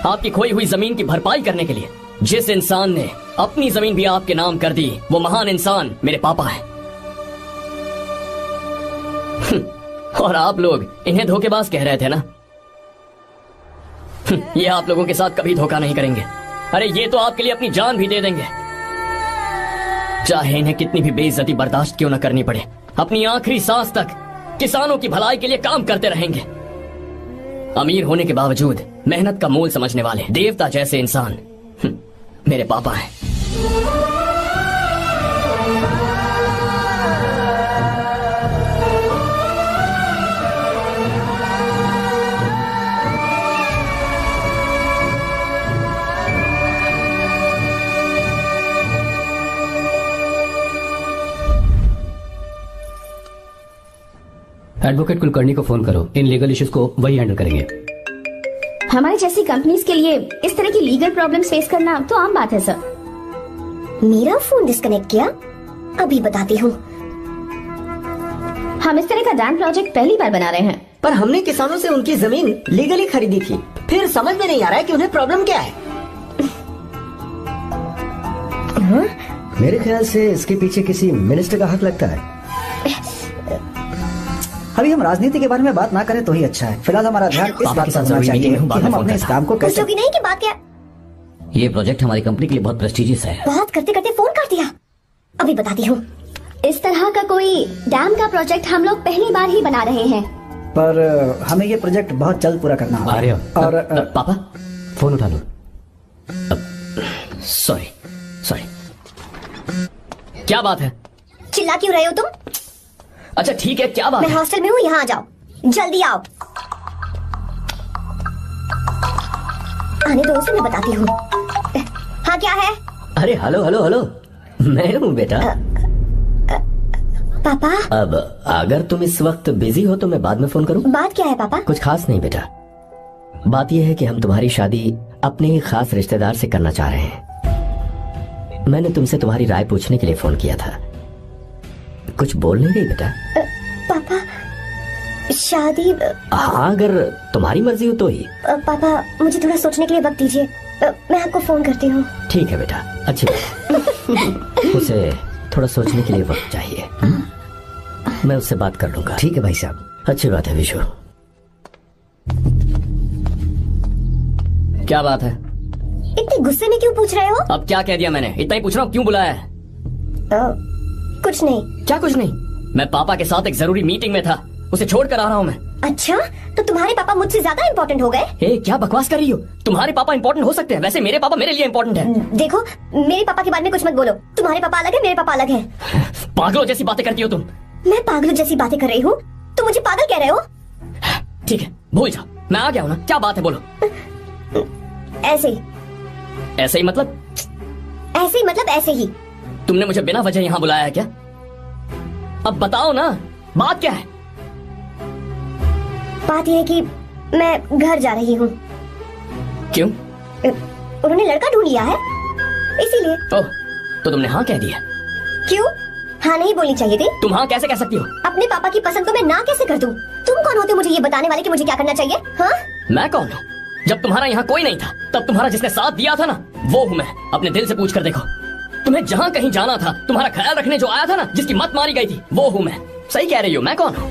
D: आपकी खोई हुई जमीन की भरपाई करने के लिए। जिस इंसान ने अपनी जमीन भी आपके नाम कर दी, वो महान इंसान मेरे पापा है। और आप लोग इन्हें धोखेबाज कह रहे थे ना? ये आप लोगों के साथ कभी धोखा नहीं करेंगे। अरे ये तो आपके लिए अपनी जान भी दे देंगे, चाहे इन्हें कितनी भी बेइज्जती बर्दाश्त क्यों न करनी पड़े। अपनी आखिरी सांस तक किसानों की भलाई के लिए काम करते रहेंगे। अमीर होने के बावजूद मेहनत का मोल समझने वाले देवता जैसे इंसान मेरे पापा हैं।
H: एडवोकेट कुलकर्णी को फोन करो। इन लीगल इश्यूज को वही हैंडल करेंगे।
C: हमारी जैसी कंपनीज के लिए इस तरह की लीगल प्रॉब्लम्स फेस करना तो आम बात है सर।
L: मेरा फोन डिस्कनेक्ट किया, अभी बताती हूँ।
C: हम इस तरह का डैम प्रोजेक्ट पहली बार बना रहे हैं।
E: पर हमने किसानों से उनकी जमीन लीगली खरीदी थी। फिर समझ में नहीं आ रहा है कि उन्हें प्रॉब्लम क्या है।
G: मेरे ख्याल से इसके पीछे किसी मिनिस्टर का हक लगता है।
J: अभी हम राजनीति के बारे में बात ना करें तो ही अच्छा है। फिलहाल हमारा ध्यान इस बात पर होना चाहिए कि हम अपने इस काम को कैसे।
L: पूछोगी नहीं कि बात क्या?
F: ये प्रोजेक्ट हमारी कंपनी के लिए बहुत प्रेस्टिजियस है।
L: बात करते करते फोन काट दिया। अभी बताती हूँ।
C: इस तरह का कोई डैम का प्रोजेक्ट हम लोग पहली बार ही बना रहे हैं,
J: पर हमें ये प्रोजेक्ट बहुत जल्द पूरा करना होगा।
H: आर्य,
J: और
H: पापा फोन उठा लो।
D: सॉरी सॉरी, क्या बात है?
L: चिल्ला क्यों रहे हो तुम?
D: अच्छा ठीक है, क्या बात
L: मैं
D: है?
L: हॉस्टल में हूँ, यहाँ आ जाओ, जल्दी आओ। आने दो उसे, मैं बताती हूँ। हाँ क्या है?
G: अरे हेलो हेलो हेलो, मैं हूँ बेटा।
L: पापा।
G: अब अगर तुम इस वक्त बिजी हो तो मैं बाद में फोन करूँ?
L: बात क्या है पापा?
G: कुछ खास नहीं बेटा, बात यह है कि हम तुम्हारी शादी अपने ही खास रिश्तेदार से करना चाह रहे हैं। मैंने तुमसे तुम्हारी राय पूछने के लिए फोन किया था। कुछ बोल नहीं रही बेटा?
L: पापा शादी।
G: हाँ अगर तुम्हारी मर्जी हो तो ही।
L: पापा मुझे थोड़ा सोचने के लिए वक्त दीजिए, मैं आपको फोन करती हूँ।
G: ठीक है बेटा, अच्छी बात। उसे थोड़ा सोचने के लिए वक्त चाहिए। मैं उससे बात कर लूंगा। ठीक है भाई साहब, अच्छी बात है विशु।
D: क्या बात है?
L: इतने गुस्से में क्यों पूछ रहे हो?
D: अब क्या कह दिया मैंने? इतना ही पूछ रहा हूँ, क्यों बुलाया है?
L: कुछ नहीं।
D: क्या कुछ नहीं? मैं पापा के साथ एक जरूरी मीटिंग में था, उसे छोड़ कर आ रहा हूँ मैं।
L: अच्छा, तो तुम्हारे पापा मुझसे ज्यादा इम्पोर्टेंट हो गए?
D: ए, क्या बकवास कर रही हो? तुम्हारे पापा इम्पोर्टेंट हो सकते हैं, वैसे मेरे पापा मेरे लिए इम्पोर्टेंट है।
L: देखो मेरे पापा के बारे में कुछ मत बोलो। तुम्हारे पापा अलग है, मेरे पापा अलग है।
D: पागलों जैसी बातें करती हो तुम।
L: मैं पागलों जैसी बातें कर रही हूँ? तुम मुझे पागल कह रहे हो?
D: ठीक है, भूल जाओ, मैं आ गया हूँ ना। क्या बात है, बोलो।
L: ऐसे ही
D: ऐसे ही मतलब?
L: ऐसे ही मतलब ऐसे ही।
D: तुमने मुझे बिना वजह यहाँ बुलाया है क्या? अब बताओ ना, बात क्या है?
L: बात यह है कि मैं घर जा रही हूँ।
D: क्यों?
L: उन्होंने लड़का ढूंढ लिया है, इसीलिए।
D: ओह, तो तुमने हाँ कह दिया?
L: क्यों? हाँ नहीं बोलनी चाहिए थी?
D: तुम हाँ कैसे कह सकती हो?
L: अपने पापा की पसंद को मैं ना कैसे कर दूं? तुम कौन होते हो मुझे ये बताने वाले कि मुझे क्या करना चाहिए? हाँ?
D: मैं कौन हूँ? जब तुम्हारा यहाँ कोई नहीं था, तब तुम्हारा जिसने साथ दिया था ना, वो हूँ मैं। अपने दिल से पूछ कर देखो। तुम्हें जहाँ कहीं जाना था, तुम्हारा ख्याल रखने जो आया था ना, जिसकी मत मारी गई थी, वो हूँ मैं। सही कह रही हो, मैं कौन हूँ?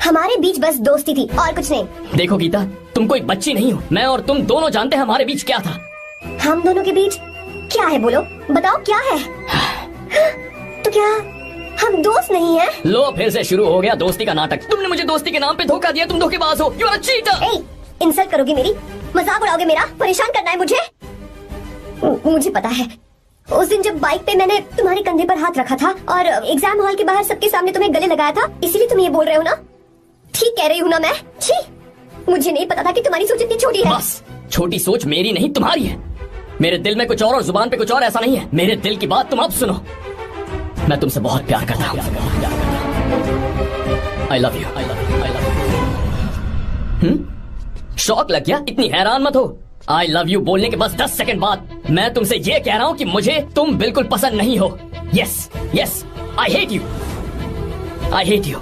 L: हमारे बीच बस दोस्ती थी और कुछ नहीं।
D: देखो गीता, तुम कोई बच्ची नहीं हो। मैं और तुम दोनों जानते हैं हमारे बीच क्या था।
L: हम दोनों के बीच क्या है? बोलो, बताओ क्या है? तो क्या हम दोस्त नहीं हैं?
D: लो, फिर से शुरू हो गया दोस्ती का नाटक। तुमने मुझे दोस्ती के नाम पे धोखा दिया। तुम धोखेबाज हो। You are a cheater.
L: Insult करोगे मेरी? मजाक उड़ाओगे मेरा? परेशान करना है मुझे? मुझे पता है, उस दिन जब बाइक पे मैंने तुम्हारे कंधे पर हाथ रखा था और एग्जाम हॉल के बाहर सबके सामने तुम्हें गले लगाया था, इसीलिए तुम ये बोल रहे हो ना? ठीक कह रही हूँ ना मैं? छी, मुझे नहीं पता था कि तुम्हारी सोच इतनी छोटी है।
D: बस, छोटी सोच मेरी नहीं तुम्हारी है। मेरे दिल में कुछ और जुबान पे कुछ और, ऐसा नहीं है। मेरे दिल की बात तुम अब सुनो। मैं तुमसे बहुत प्यार करता हूँ। I love you. I love you. I love you. शौक लग गया? इतनी हैरान मत हो। I love you बोलने के बस 10 सेकंड बाद मैं तुमसे ये कह रहा हूँ कि मुझे तुम बिल्कुल पसंद नहीं हो। Yes, yes, I hate you. I hate you.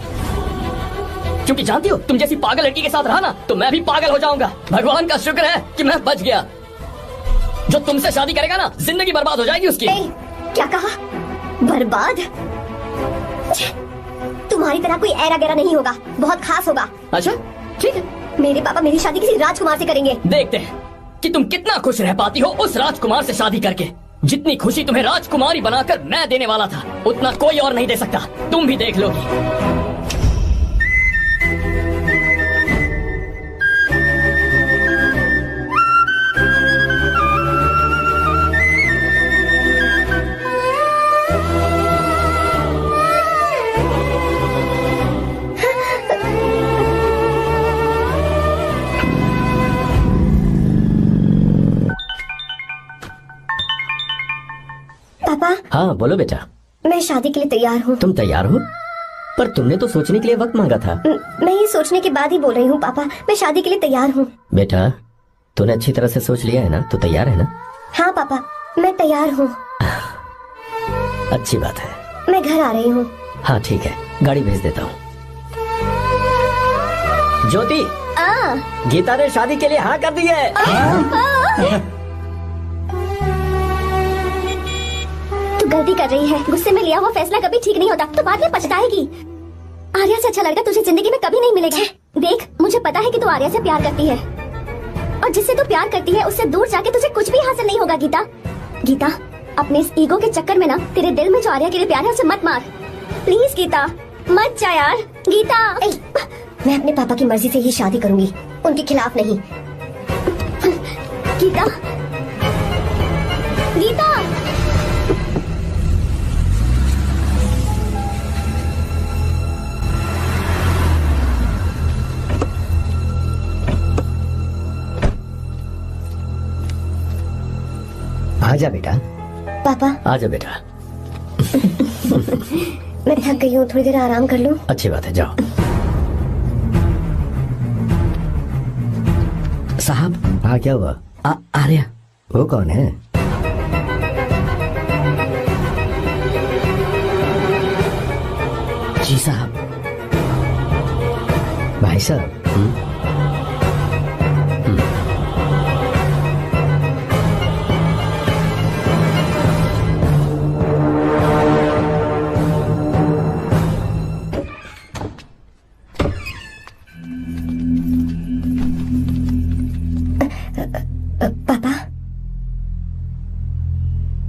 D: क्योंकि जानती हो, तुम जैसी पागल लड़की के साथ रहा ना, तो मैं भी पागल हो जाऊंगा। भगवान का शुक्र है कि मैं बच गया। जो तुमसे शादी करेगा ना, जिंदगी बर्बाद हो जाएगी उसकी।
L: क्या कहा? बर्बाद? तुम्हारी तरह कोई ऐरा गैरा नहीं होगा, बहुत खास होगा।
D: अच्छा, ठीक है।
L: मेरे पापा मेरी शादी किसी राजकुमार से करेंगे।
D: देखते हैं कि तुम कितना खुश रह पाती हो उस राजकुमार से शादी करके। जितनी खुशी तुम्हें राजकुमारी बनाकर मैं देने वाला था, उतना कोई और नहीं दे सकता। तुम भी देख लोगी।
G: हाँ बोलो बेटा।
L: मैं शादी के लिए तैयार हूँ।
G: तुम तैयार हो? पर तुमने तो सोचने के लिए वक्त मांगा था।
L: मैं ये सोचने के बाद ही बोल रही हूँ पापा, मैं शादी के लिए तैयार हूँ।
G: बेटा, तूने अच्छी तरह से सोच लिया है ना? तू तैयार है ना?
L: हाँ पापा, मैं तैयार हूँ।
G: अच्छी बात है।
L: मैं घर आ रही हूँ।
G: हाँ ठीक है, गाड़ी भेज देता हूँ। ज्योति, गीता ने शादी के लिए हाँ कर दी है।
L: तू गलती कर रही है। गुस्से में लिया हुआ फैसला कभी ठीक नहीं होता, तो बाद में पछताएगी। आर्या से अच्छा लड़का तुझे जिंदगी में कभी नहीं मिलेगा। देख, मुझे पता है कि तू आर्या से प्यार करती है, और जिससे तू प्यार करती है उससे दूर जाके तुझे कुछ भी हासिल नहीं होगा। गीता, गीता, अपने इस ईगो के चक्कर में ना तेरे दिल में जो आर्या के लिए प्यार है उसे मत मार। प्लीज गीता, मत जा यार। गीता, मैं अपने पापा की मर्जी से ही शादी करूंगी, उनके खिलाफ नहीं। गीता, गीता।
G: आजा बेटा।
L: पापा।
G: आजा बेटा।
L: मैं थक गई हूँ, थोड़ी देर आराम कर लूँ।
G: अच्छी बात है, जाओ। साहब। हाँ क्या हुआ? आर्या। वो कौन है? जी साहब। भाई साहब।
L: पापा।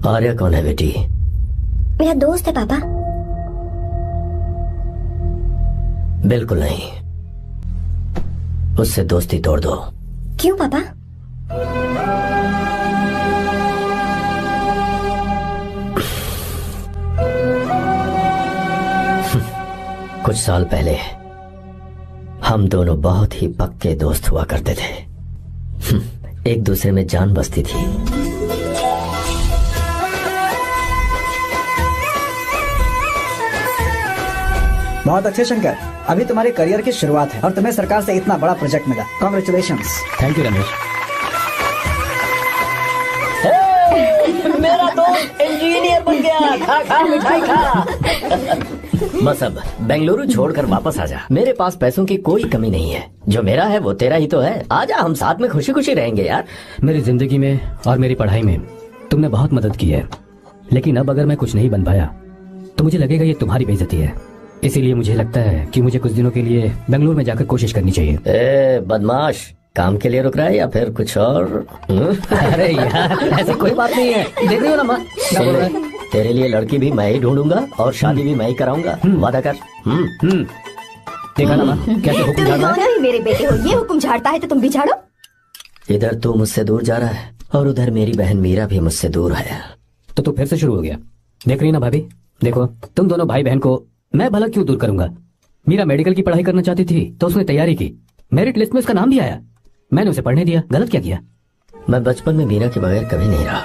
G: आर्या कौन है बेटी?
L: मेरा दोस्त है पापा।
G: बिल्कुल नहीं, उससे दोस्ती तोड़ दो।
L: क्यों पापा?
G: कुछ साल पहले हम दोनों बहुत ही पक्के दोस्त हुआ करते थे। एक दूसरे में जान बसती थी।
J: बहुत अच्छे शंकर, अभी तुम्हारे करियर की शुरुआत है और तुम्हें सरकार से इतना बड़ा प्रोजेक्ट मिला। कॉन्ग्रेचुलेशंस।
H: Thank you Ramesh.
E: मेरा दोस्त इंजीनियर बन गया। खा खा मिठाई खा। बस अब बेंगलुरु छोड़कर वापस आ जा। मेरे पास पैसों की कोई कमी नहीं है। जो मेरा है वो तेरा ही तो है। आजा, हम साथ में खुशी खुशी रहेंगे यार।
H: मेरी जिंदगी में और मेरी पढ़ाई में तुमने बहुत मदद की है, लेकिन अब अगर मैं कुछ नहीं बन पाया तो मुझे लगेगा ये तुम्हारी बेइज्जती है। इसीलिए मुझे लगता है कि मुझे कुछ दिनों के लिए बेंगलुरु में जाकर कोशिश करनी चाहिए।
E: ए बदमाश, काम के लिए रुक रहा है या फिर कुछ और?
H: अरे यार, ऐसी कोई बात नहीं है। देख रही हो ना माँ, क्या बोल रहा है?
E: तेरे लिए लड़की भी मैं ही ढूंढूंगा और शादी भी मैं ही कराऊंगा। वादा कर।
H: देखा ना माँ, कैसे हुक्म
M: तुम
H: झाड़ना है?
M: दोनों ही मेरे बेटे हो। ये हुक्म झाड़ता है तो तुम भी झाड़ो।
E: इधर तू मुझसे दूर जा रहा है और उधर मेरी बहन मीरा भी मुझसे दूर है।
H: तो तू फिर से शुरू हो गया। देख रही ना भाभी, देखो तुम दोनों भाई बहन को मैं भला क्यों दूर करूंगा। मीरा मेडिकल की पढ़ाई करना चाहती थी तो उसने तैयारी की, मेरिट लिस्ट में उसका नाम भी आया, मैंने उसे पढ़ने दिया। गलत क्या किया?
E: मैं बचपन में मीरा के बगैर कभी नहीं रहा,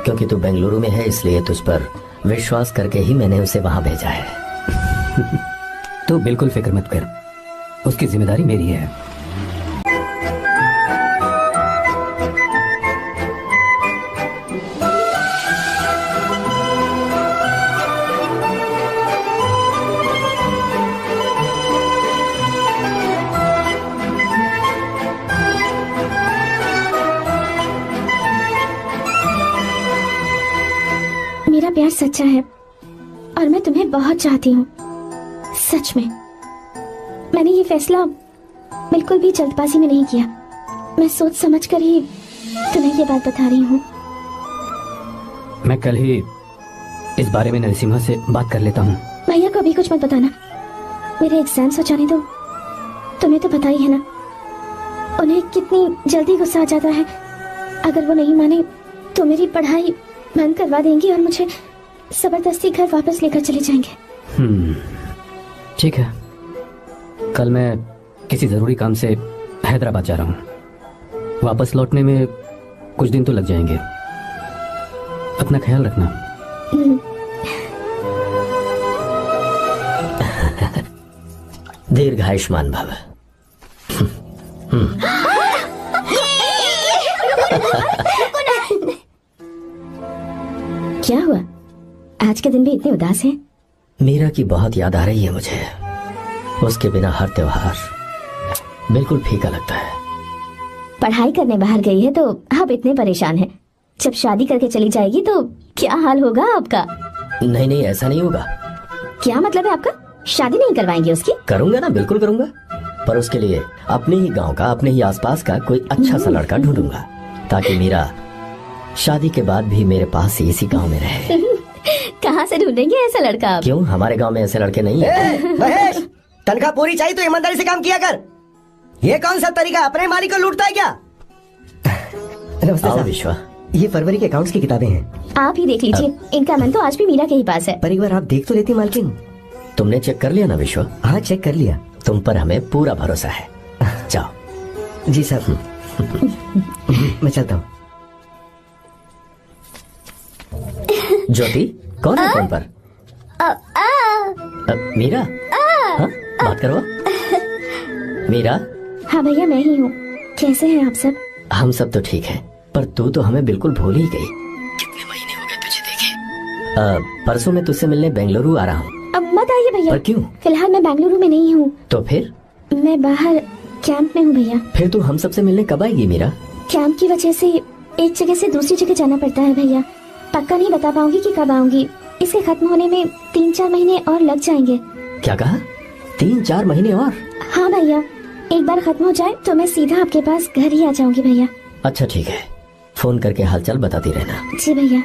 E: क्योंकि तू बेंगलुरु में है इसलिए तुझ पर विश्वास करके ही मैंने उसे वहां भेजा है।
H: तू बिल्कुल फिक्र मत कर, उसकी जिम्मेदारी मेरी है।
L: मेरा प्यार सच्चा है और मैं तुम्हें बहुत चाहती हूँ, सच में। मैंने ये फैसला बिल्कुल भी जल्दबाजी में नहीं किया। मैं सोच समझ कर ही तुम्हें ये बात बता रही हूँ।
H: मैं कल ही इस बारे में नरसिम्हा से बात कर लेता हूँ।
L: भैया को अभी कुछ मत बताना, मेरे एग्जाम्स हो जाने दो। तुम्हें तो पता ही है ना उन्हें कितनी जल्दी गुस्सा आ जाता है। अगर वो नहीं माने तो मेरी पढ़ाई बंद करवा देंगे और मुझे जबरदस्ती घर वापस लेकर चले जाएंगे।
H: ठीक है, कल मैं किसी जरूरी काम से हैदराबाद जा रहा हूँ। वापस लौटने में कुछ दिन तो लग जाएंगे। अपना ख्याल रखना।
E: दीर्घायुष्मान भव।
L: क्या हुआ, आज के दिन भी इतने उदास हैं?
E: मीरा की बहुत याद आ रही है मुझे। उसके बिना हर त्योहार बिल्कुल फीका लगता है।
L: पढ़ाई करने बाहर गई है तो अब इतने परेशान है। जब शादी करके चली जाएगी तो क्या हाल होगा आपका?
E: नहीं नहीं, ऐसा नहीं होगा।
L: क्या मतलब है आपका? शादी नहीं करवाएंगे उसकी?
E: करूंगा ना, बिल्कुल करूंगा, पर उसके लिए अपने ही गांव का, अपने ही आसपास का कोई अच्छा सा लड़का ढूंढूंगा ताकि मीरा शादी के बाद भी मेरे पास ही इसी गांव में रहे।
L: कहाँ से ढूंढेंगे ऐसा लड़का आप?
E: क्यों, हमारे गांव में ऐसे लड़के नहीं है?
A: महेश, तनख्वाह पूरी चाहिए तो ईमानदारी से काम किया कर। ये कौन सा तरीका, अपने मालिक को लूटता है क्या?
G: नमस्ते
E: आओ
G: साहब।
E: विश्वा।
G: ये फरवरी के अकाउंट्स की किताबें हैं।
L: आप ही देख लीजिए, इनका मन तो आज भी मीरा के ही पास है।
G: पर एक बार आप देख तो लेती मालकिन।
E: तुमने चेक कर लिया ना विश्वा?
G: हाँ, चेक कर लिया।
E: तुम पर हमें पूरा भरोसा है। जाओ।
G: जी सर। मैं चलता हूँ।
E: ज्योति, कौन है फोन पर? मीरा? हाँ, बात करो। मीरा?
L: हाँ भैया, मैं ही हूँ। कैसे हैं आप सब?
E: हम सब तो ठीक है, पर तू तो हमें बिल्कुल भूल ही गई। कितने महीने हो गए तुझे देखे। परसों मैं तुझसे मिलने बेंगलुरु आ रहा हूँ।
L: अब मत आइए भैया।
E: पर क्यों?
L: फिलहाल मैं बेंगलुरु में नहीं हूँ।
E: तो फिर?
L: मैं बाहर कैंप में हूँ भैया।
E: फिर तू हम सबसे मिलने कब आएगी मीरा?
L: कैंप की वजह से एक जगह से दूसरी जगह जाना पड़ता है भैया। पक्का नहीं बता पाऊंगी कि कब आऊंगी। इसके खत्म होने में 3-4 महीने और लग जाएंगे।
E: क्या कहा? 3-4 महीने और?
L: हाँ भैया, एक बार खत्म हो जाए तो मैं सीधा आपके पास घर ही आ जाऊंगी भैया।
E: अच्छा ठीक है, फोन करके हालचाल बताती रहना।
L: जी भैया।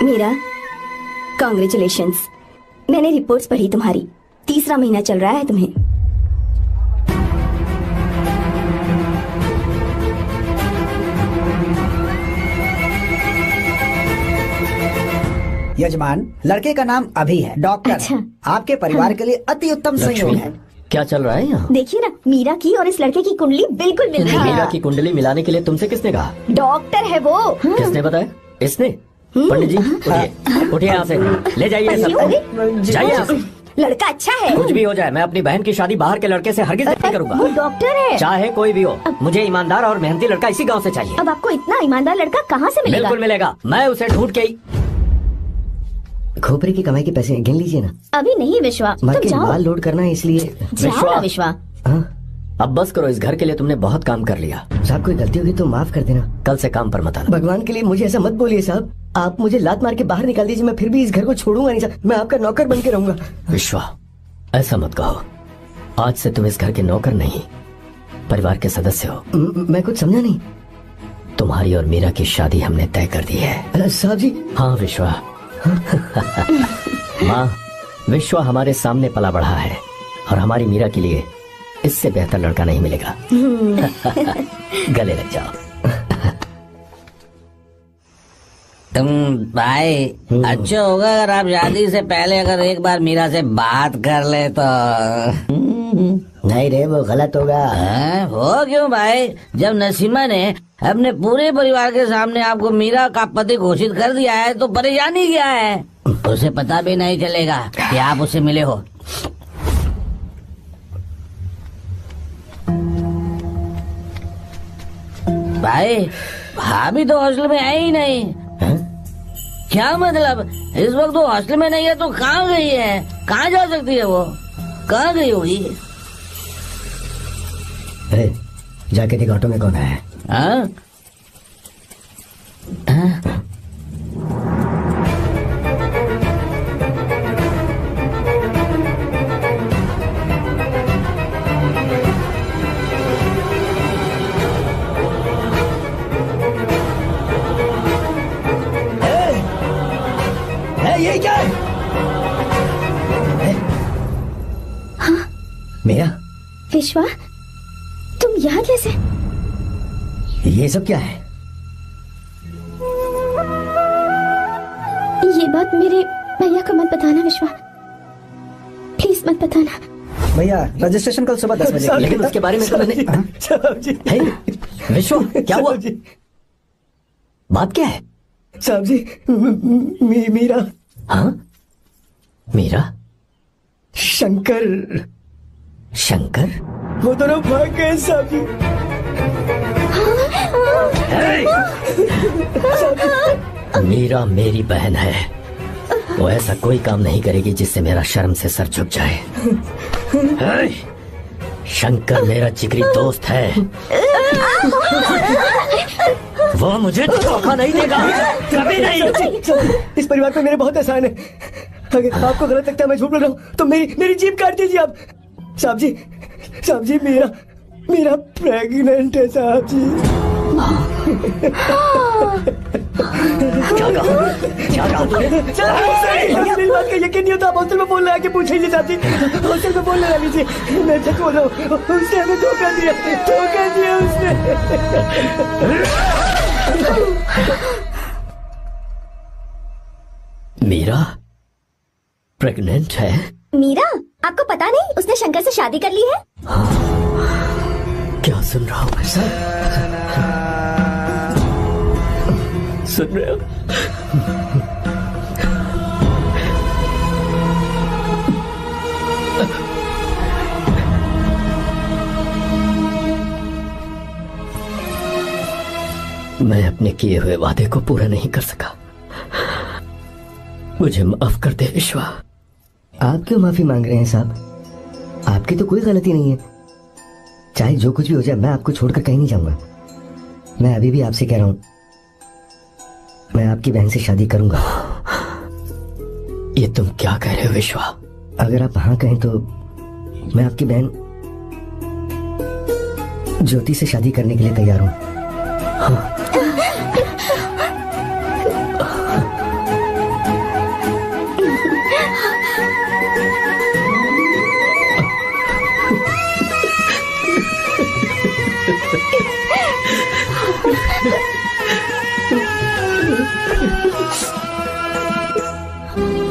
M: मीरा, कॉन्ग्रेचुलेशंस। मैंने रिपोर्ट्स पढ़ी तुम्हारी। 3रा महीना चल रहा है तुम्हें।
J: यजमान, लड़के का नाम अभी है, डॉक्टर।
L: अच्छा।
J: आपके परिवार के लिए अति उत्तम संयोग है।
E: क्या चल रहा है यहाँ?
M: देखिए ना, मीरा की और इस लड़के की कुंडली बिल्कुल मिल रही है।
E: मीरा की कुंडली मिलाने के लिए तुमसे किसने कहा?
M: डॉक्टर है वो।
E: किसने बताया? इसने? पंडित जी उठिए, उठिए यहाँ से, ले जाइए सबको, जाइए यहाँ से।
M: लड़का अच्छा है।
E: कुछ भी हो जाए, मैं अपनी बहन की शादी बाहर के लड़के से हरगिज नहीं करूंगा।
M: वो डॉक्टर है।
E: चाहे कोई भी हो, मुझे ईमानदार और मेहनती लड़का इसी गांव से चाहिए।
M: अब आपको इतना ईमानदार लड़का कहाँ से मिलेगा?
E: बिल्कुल मिलेगा, मैं उसे ढूंढ के ही।
G: खोपरे की कमाई के पैसे गिन लीजिए ना।
M: अभी नहीं विश्वा,
G: माँ
M: तुम
G: के
M: जाओ।
G: माल लोड करना है इसलिए।
M: जाओ ना विश्वा।
E: अब बस करो, इस घर के लिए तुमने बहुत काम कर लिया।
G: साहब कोई गलती होगी तो माफ कर देना।
E: कल से काम पर मत आना।
G: भगवान के लिए मुझे ऐसा मत बोलिए साहब, आप मुझे लात मार के बाहर निकाल दीजिए, मैं फिर भी इस घर को छोड़ूंगा नहीं साहब, मैं आपका नौकर बन के रहूंगा।
E: विश्वा, ऐसा मत कहो, आज से तुम इस घर के नौकर नहीं, परिवार के सदस्य हो।
G: मैं कुछ समझा नहीं।
E: तुम्हारी और मीरा की शादी हमने तय कर दी है।
G: साहब जी।
E: हाँ विश्वा। माँ, विश्वा हमारे सामने पला बढ़ा है और हमारी मीरा के लिए इससे बेहतर लड़का नहीं मिलेगा। गले लग जाओ।
F: तुम भाई अच्छा होगा अगर आप शादी से पहले अगर एक बार मीरा से बात कर ले तो।
G: नहीं रे, वो गलत होगा।
F: वो क्यों भाई? जब नसीमा ने अपने पूरे परिवार के सामने आपको मीरा का पति घोषित कर दिया है तो परेशानी क्या है? उसे पता भी नहीं चलेगा कि आप उसे मिले हो। भाई भाभी तो हॉस्टल में है ही नहीं। क्या मतलब? इस वक्त वो हॉस्टल में नहीं है तो कहाँ गई है? कहाँ जा सकती है वो? कहाँ गई होगी?
G: अरे जाके देख ऑटो में कौन है।
F: हाँ?
G: ये क्या है?
L: हाँ?
G: मेरा
L: विश्वा, तुम यहाँ कैसे?
G: ये सब क्या है?
L: ये बात मेरे भैया को मत बताना विश्वा, प्लीज मत बताना।
J: भैया रजिस्ट्रेशन कल सुबह 10 बजे।
E: लेकिन उसके बारे में तो मैंने। विश्व क्या हुआ? बात क्या है?
G: साहब जी मीरा।
E: हाँ मीरा?
G: शंकर।
E: शंकर?
G: वो दोनों भाग गए साहब जी।
E: मीरा मेरी बहन है, वो ऐसा कोई काम नहीं करेगी जिससे मेरा शर्म से सर झुक जाए। शंकर मेरा जिगरी दोस्त है, वो मुझे धोखा नहीं देगा, कभी नहीं।
G: इस परिवार पे मेरे बहुत एहसान है, अगर आपको गलत लगता है मैं झूठ बोल रहा हूँ तो मेरी जीभ काट दीजिए आप। साहब जी मेरा प्रेग्नेंट है साहब जी।
E: क्या कहा
G: मेरी बात का यकीन नहीं होता, आप हॉस्टल में फोन लगा के पूछ लीजिए साहब जी, हॉस्टल में फोन लगा लीजिए। मैं सच बोल रहा हूँ, उसने हमें धोखा दिया उसने।
E: मीरा प्रेग्नेंट है?
L: मीरा, आपको पता नहीं उसने शंकर से शादी कर ली है?
E: क्या सुन रहा हूँ मैं सर? सुन रहे हो? मैं अपने किए हुए वादे को पूरा नहीं कर सका, मुझे माफ कर दे विश्वा।
G: आप क्यों माफी मांग रहे हैं साहब? आपकी तो कोई गलती नहीं है, चाहे जो कुछ भी हो जाए मैं आपको छोड़कर कहीं नहीं जाऊंगा। मैं अभी भी आपसे कह रहा हूं, मैं आपकी बहन से शादी करूंगा।
E: ये तुम क्या कह रहे हो विश्वा?
G: अगर आप हाँ कहें तो मैं आपकी बहन ज्योति से शादी करने के लिए तैयार हूं। हाँ।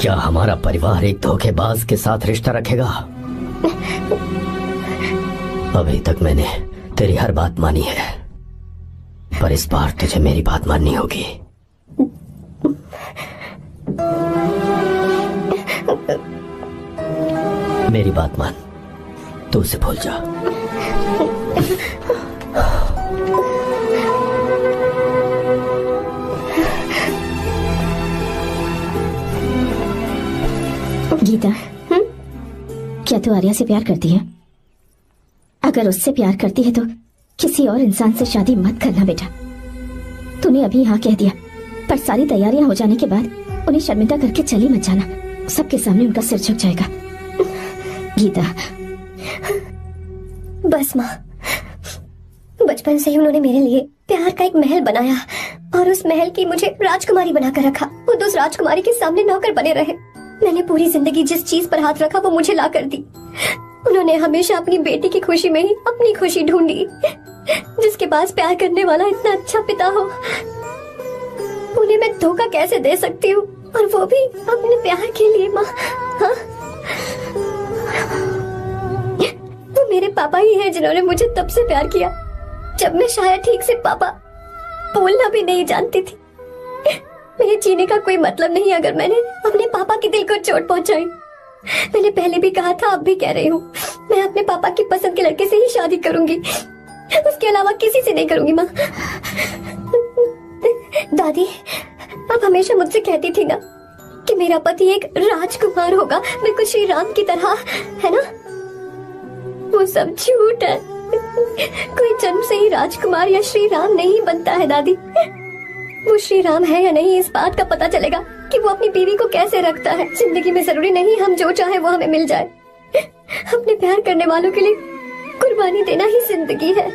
E: क्या हमारा परिवार एक धोखेबाज के साथ रिश्ता रखेगा? अभी तक मैंने तेरी हर बात मानी है, पर इस बार तुझे मेरी बात माननी होगी। मेरी बात मान, तू उसे भूल जा।
L: गीता, क्या तू आर्या से प्यार करती है? अगर उससे प्यार करती है तो किसी और इंसान से शादी मत करना बेटा। तूने अभी हाँ कह दिया, पर सारी तैयारियां हो जाने के बाद उन्हें शर्मिंदा करके चली मत जाना। सबके सामने उनका सिर झुक जाएगा। गीता,
C: बस माँ, बचपन से ही उन्होंने मेरे लिए प्यार का एक महल बनाया और उस महल की मुझे राजकुमारी बनाकर रखा। वो उस राजकुमारी के सामने नौकर बने रहे। मैंने पूरी जिंदगी जिस चीज पर हाथ रखा वो मुझे ला कर दी। उन्होंने हमेशा अपनी बेटी की खुशी में ही अपनी खुशी ढूंढी। जिसके पास प्यार करने वाला इतना अच्छा पिता हो, उन्हें मैं धोखा कैसे दे सकती हूँ, और वो भी अपने प्यार के लिए। माँ, हाँ? वो मेरे पापा ही हैं जिन्होंने मुझे तब से प्यार किया जब मैं शायद ठीक से पापा बोलना भी नहीं जानती थी। मेरे जीने का कोई मतलब नहीं अगर मैंने अपने पापा के दिल को चोट पहुंचाई। मैंने पहले भी कहा था, अब भी कह रही हूँ, मैं अपने पापा की पसंद के लड़के से ही शादी करूंगी, उसके अलावा किसी से नहीं करूंगी। माँ, दादी आप हमेशा मुझसे कहती थी ना कि मेरा पति एक राजकुमार होगा, बिल्कुल श्री राम की तरह, है ना? वो सब झूठ है। कोई जन्म से ही राजकुमार या श्री राम नहीं बनता है दादी। वो श्री राम है या नहीं, इस बात का पता चलेगा कि वो अपनी बीवी को कैसे रखता है। जिंदगी में जरूरी नहीं हम जो चाहे वो हमें मिल जाए। अपने प्यार करने वालों के लिए कुर्बानी देना ही जिंदगी है।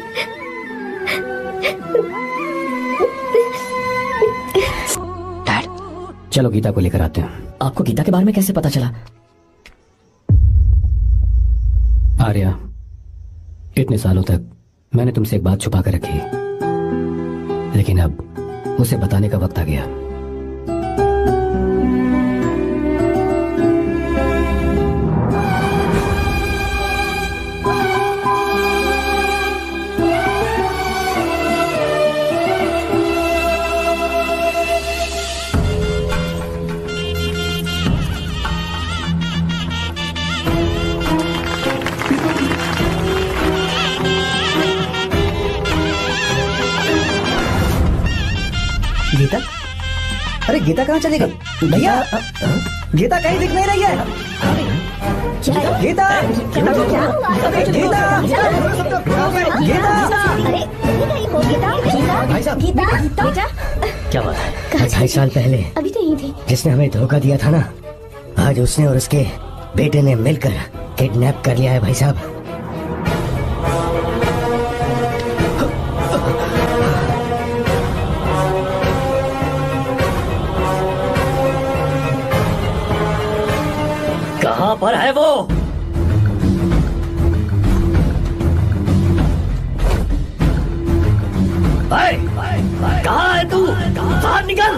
H: डैड, चलो गीता को लेकर आते हैं।
D: आपको गीता के बारे में कैसे पता चला?
H: आर्या, इतने सालों तक मैंने तुमसे एक बात छुपा कर रखी, लेकिन अब उसे बताने का वक्त आ गया।
A: गीता? अरे गीता कहाँ चली गई? भैया, गीता कहीं दिख नहीं रही है। गीता,
G: भाई साहब,
E: क्या बात है?
G: 2.5 साल पहले
L: अभी तो यही थी।
G: जिसने हमें धोखा दिया था ना, आज उसने और उसके बेटे ने मिलकर किडनैप कर लिया है भाई साहब।
E: कहाँ पर है वो? कहाँ है तू? बाहर निकल!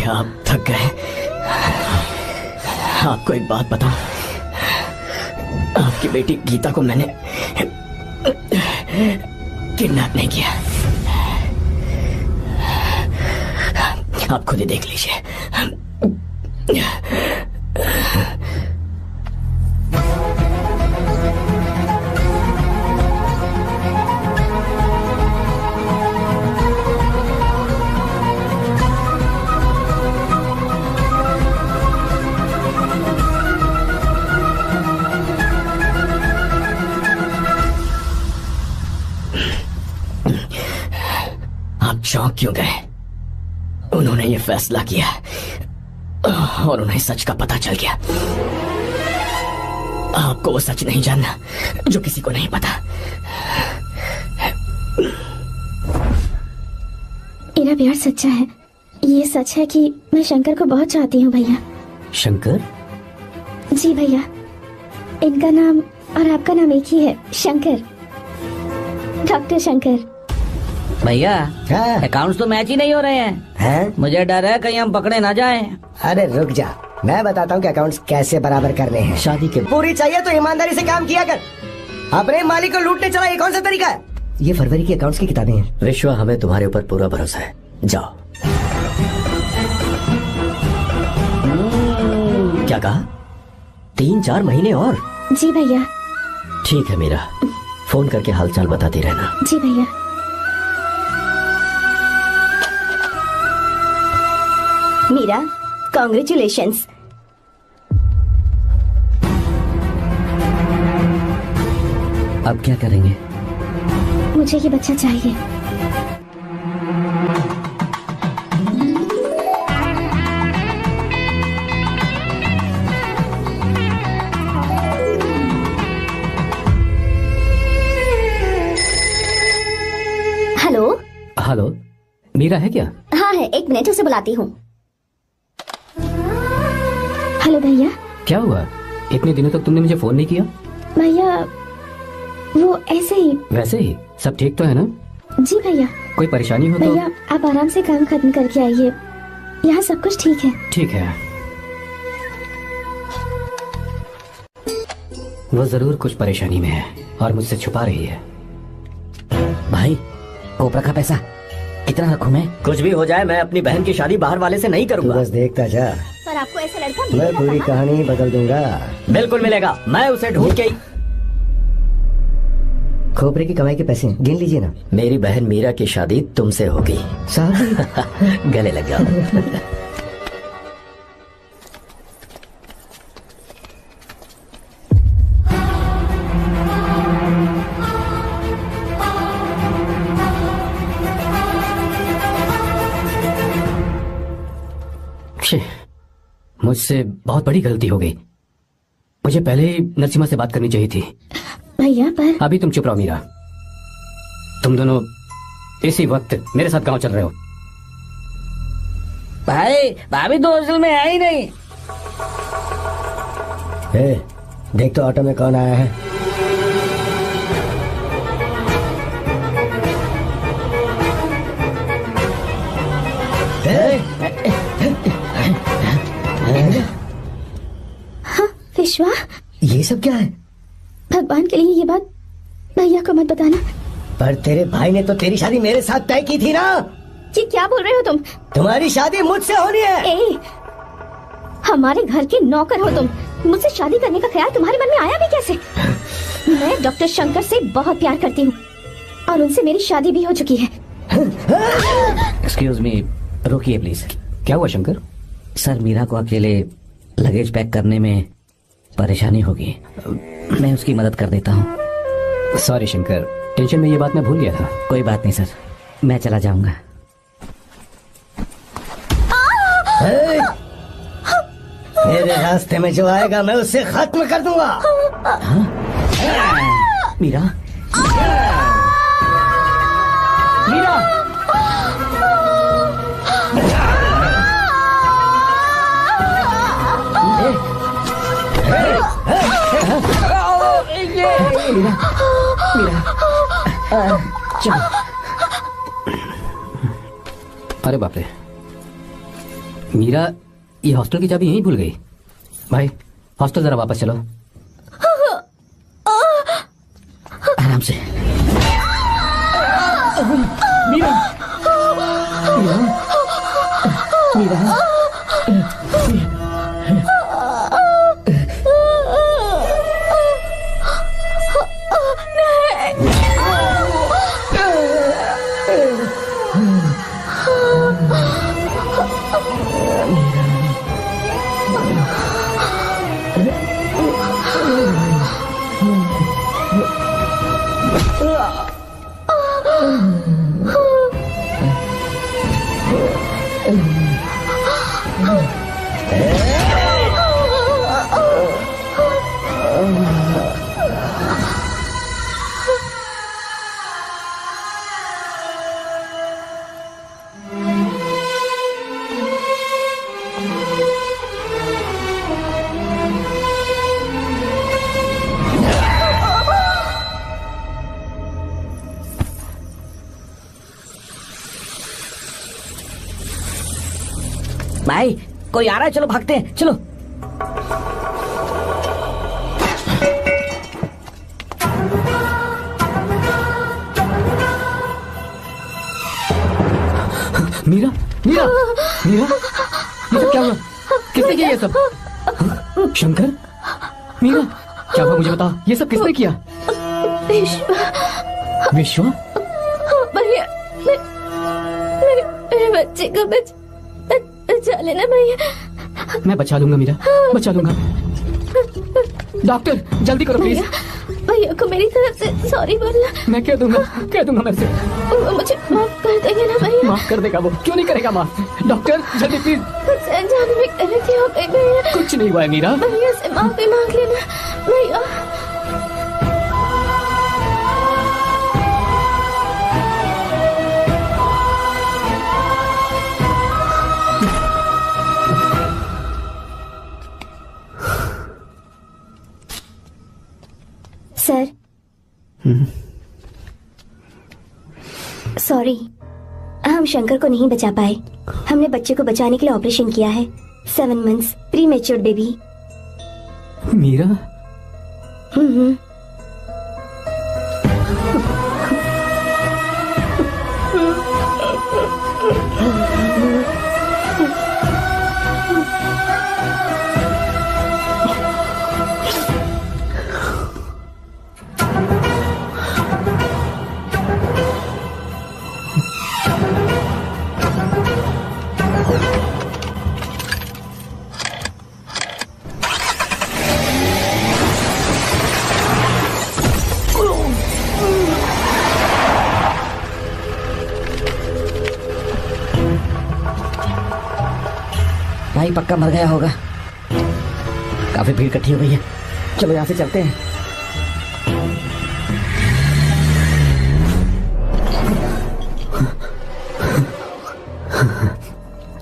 D: क्या आप थक गए? आपको एक बात बताऊं, आपकी बेटी गीता को मैंने किडनैप नहीं किया। आप खुद ही देख लीजिए। आप चौंक क्यों गए? उन्होंने ये फैसला किया और उन्हें सच का पता चल गया। आपको वो सच नहीं जानना जो किसी को नहीं पता।
L: मेरा प्यार सच्चा है। ये सच है कि मैं शंकर को बहुत चाहती हूँ भैया।
E: शंकर?
L: जी भैया, इनका नाम और आपका नाम एक ही है, शंकर, डॉक्टर शंकर।
F: भैया अकाउंट्स तो मैच ही नहीं हो रहे हैं। मुझे डर है कहीं हम पकड़े ना जाएं।
G: अरे रुक जा, मैं बताता हूँ कि अकाउंट्स कैसे बराबर करने हैं।
E: शादी के
G: पूरी चाहिए तो ईमानदारी से काम किया कर। अपने मालिक को लूटने चला, ये कौन सा तरीका है? ये फरवरी की अकाउंट्स की किताबें हैं।
E: विश्वा, हमें तुम्हारे ऊपर पूरा भरोसा है। जाओ। क्या कहा? 3-4 महीने और?
L: जी भैया।
E: ठीक है मीरा, फोन करके हालचाल बताती रहना।
L: जी भैया।
M: मीरा, कॉन्ग्रेचुलेशंस।
F: अब क्या करेंगे?
L: मुझे ये बच्चा चाहिए।
M: हेलो।
H: हेलो, मीरा है क्या?
M: हाँ है, 1 मिनट, उसे बुलाती हूँ।
L: हेलो भैया।
H: क्या हुआ? इतने दिनों तक तुमने मुझे फोन नहीं किया?
L: भैया वो ऐसे ही।
H: वैसे ही? सब ठीक तो है ना?
L: जी भैया।
H: कोई परेशानी हो तो?
L: भैया आप आराम से काम खत्म करके आइए, यहाँ सब कुछ ठीक है।
H: ठीक है। वो जरूर कुछ परेशानी में है और मुझसे छुपा रही है।
F: भाई, कोपरा का पैसा कितना रखूं मैं?
E: कुछ भी हो जाए, मैं अपनी बहन की शादी बाहर वाले से नहीं करूंगा।
G: बस देखता जा,
M: पर आपको ऐसा लड़का
G: मैं पूरी कहानी बदल दूंगा।
E: बिल्कुल मिलेगा, मैं उसे ढूंढ के ही।
G: खोपरे की कमाई के पैसे गिन लीजिए ना।
E: मेरी बहन मीरा की शादी तुमसे होगी।
G: साहब
E: गले लग जाओ।
H: मुझसे बहुत बड़ी गलती हो गई। मुझे पहले ही नरसिम्हा से बात करनी चाहिए थी।
L: भैया पर
H: अभी तुम चुप रहो मीरा। तुम दोनों इसी वक्त मेरे साथ गांव चल रहे हो।
F: भाई, भाभी तो हॉस्टल में है ही नहीं।
G: देख तो ऑटो में कौन आया है।
L: हाँ विश्वा,
G: ये सब क्या है?
L: भगवान के लिए ये बात भैया को मत बताना।
G: पर तेरे भाई ने तो तेरी शादी मेरे साथ तय की थी ना।
L: ये क्या बोल रहे हो तुम?
G: तुम्हारी शादी मुझसे होनी है।
L: ए, हमारे घर के नौकर हो तुम, मुझसे शादी करने का ख्याल तुम्हारे मन में आया भी कैसे? मैं डॉक्टर शंकर से बहुत प्यार करती हूँ और उनसे मेरी शादी भी हो चुकी है।
F: एक्सक्यूज मी, रोकिए प्लीज।
H: क्या हुआ शंकर?
F: सर, मीरा को अकेले लगेज पैक करने में परेशानी होगी, मैं उसकी मदद कर देता हूँ।
H: सॉरी शंकर, टेंशन में ये बात मैं भूल गया था।
F: कोई बात नहीं सर, मैं चला जाऊंगा।
G: मेरे रास्ते में जो आएगा मैं उससे खत्म कर दूंगा।
F: मीरा,
H: मीरा,
F: चलो।
H: अरे बाप रे, मीरा ये हॉस्टल की चाबी यहीं भूल गई। भाई हॉस्टल जरा वापस चलो।
F: आराम से।
D: मीरा मीरा मीरा
F: भाई कोई आ रहा है, चलो भागते हैं, चलो।
D: मीरा मीरा मीरा ये सब क्या हुआ? किसने किया ये सब? शंकर? मीरा क्या हुआ मुझे बता, ये सब किसने किया? विश्वा?
M: भैया मेरे बच्चे को बचा लेना भैया।
D: मैं बचा लूंगा मीरा, बचा लूंगा। डॉक्टर जल्दी करो प्लीज।
M: भैया को मेरी तरफ से सॉरी बोलना।
D: मैं कह दूंगा मैं से।
M: मुझे माफ कर देंगे ना भैया?
D: माफ कर देगा वो, क्यों नहीं करेगा माफ? डॉक्टर जल्दी प्लीज।
M: मुझसे अनजाने में गलती हो गई भैया।
D: कुछ नहीं हुआ है मीरा।
M: भैया से माफी मांग लेना भैया। सर सॉरी, हम शंकर को नहीं बचा पाए। हमने बच्चे को बचाने के लिए ऑपरेशन किया है। 7 months premature baby.
D: Meera
F: भाई पक्का मर गया होगा। काफी भीड़ इकट्ठी हो गई है, चलो यहाँ से चलते हैं।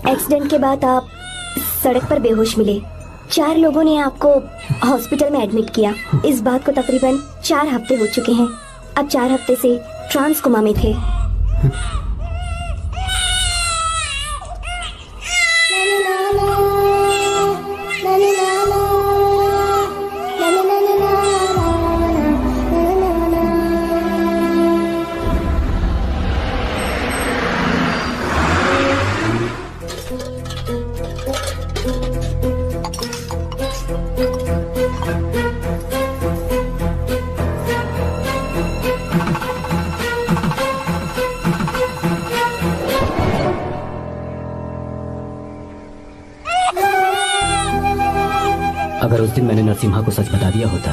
L: एक्सीडेंट के बाद आप सड़क पर बेहोश मिले। 4 लोगों ने आपको हॉस्पिटल में एडमिट किया। इस बात को तकरीबन 4 हफ्ते हो चुके हैं। अब 4 हफ्ते से ट्रांस कोमा में थे।
H: अगर उस दिन मैंने नरसिम्हा को सच बता दिया होता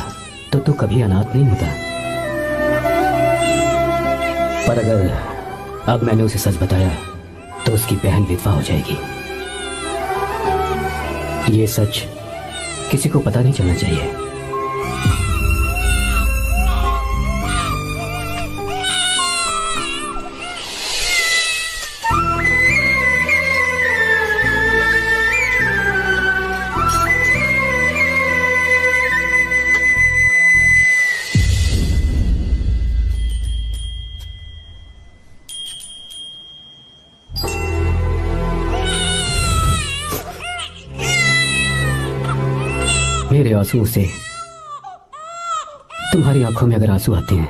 H: तो तू कभी अनाथ नहीं होता। पर अगर अब मैंने उसे सच बताया तो उसकी बहन विधवा हो जाएगी। ये सच किसी को पता नहीं चलना चाहिए। मेरे आंसुओं से तुम्हारी आंखों में अगर आंसू आते हैं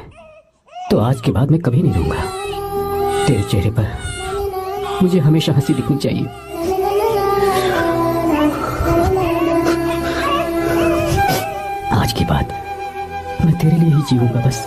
H: तो आज के बाद मैं कभी नहीं रहूंगा। तेरे चेहरे पर मुझे हमेशा हंसी दिखनी चाहिए। आज के बाद मैं तेरे लिए ही जीऊंगा बस।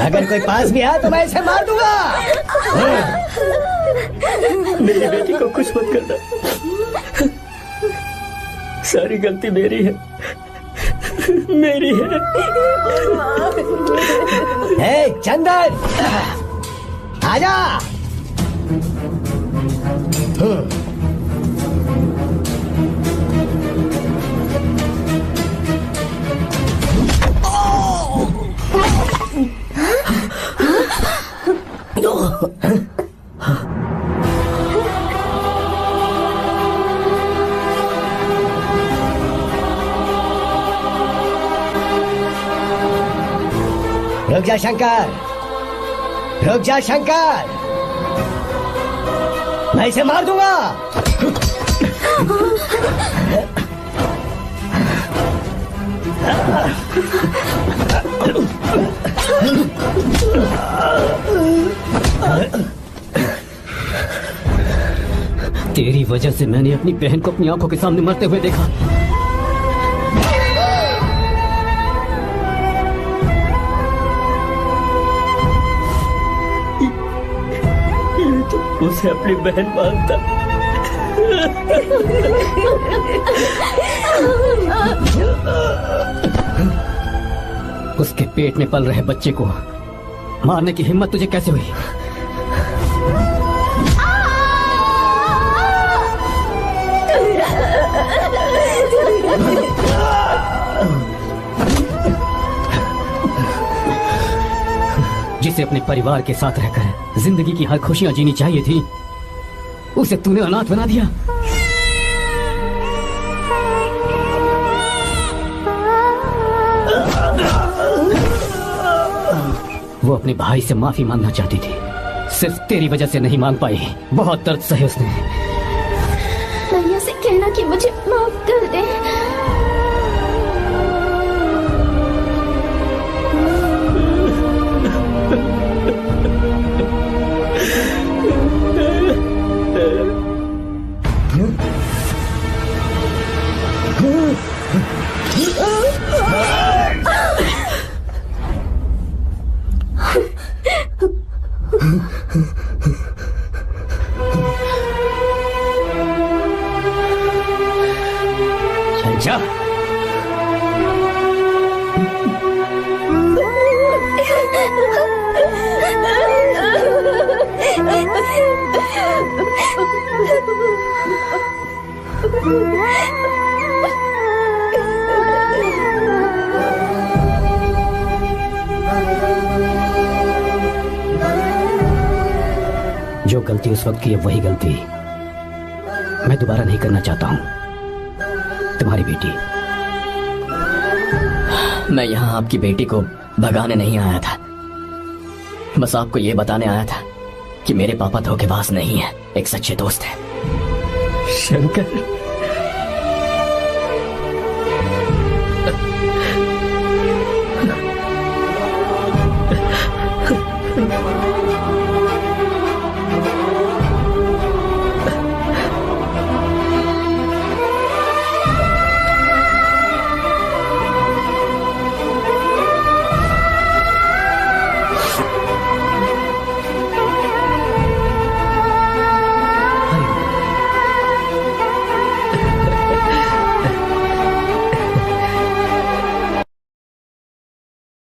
G: अगर कोई पास भी आया तो मैं इसे मार दूंगा।
E: मेरी बेटी को कुछ मत करना, सारी गलती मेरी है, मेरी है।
G: हे चंदन, आजा। रुक जा शंकर, रुक जा शंकर, मैं इसे मार दूंगा।
H: तेरी वजह से मैंने अपनी बहन को अपनी आंखों के सामने मरते हुए देखा।
E: उसे अपनी बहन मानता।
H: उसके पेट में पल रहे बच्चे को मारने की हिम्मत तुझे कैसे हुई? जिसे अपने परिवार के साथ रहकर जिंदगी की हर खुशियां जीनी चाहिए थी, उसे तूने अनाथ बना दिया। वो अपने भाई से माफी मांगना चाहती थी, सिर्फ तेरी वजह से नहीं मांग पाई। बहुत दर्द सहे उसने।
L: भैया से कहना कि मुझे माफ कर दे।
G: जा।
H: जो गलती उस वक्त की है वही गलती मैं दोबारा नहीं करना चाहता हूं। तुम्हारी बेटी।
D: मैं यहाँ आपकी बेटी को भगाने नहीं आया था, बस आपको ये बताने आया था कि मेरे पापा धोखेबाज नहीं है, एक सच्चे दोस्त है।
E: शंकर,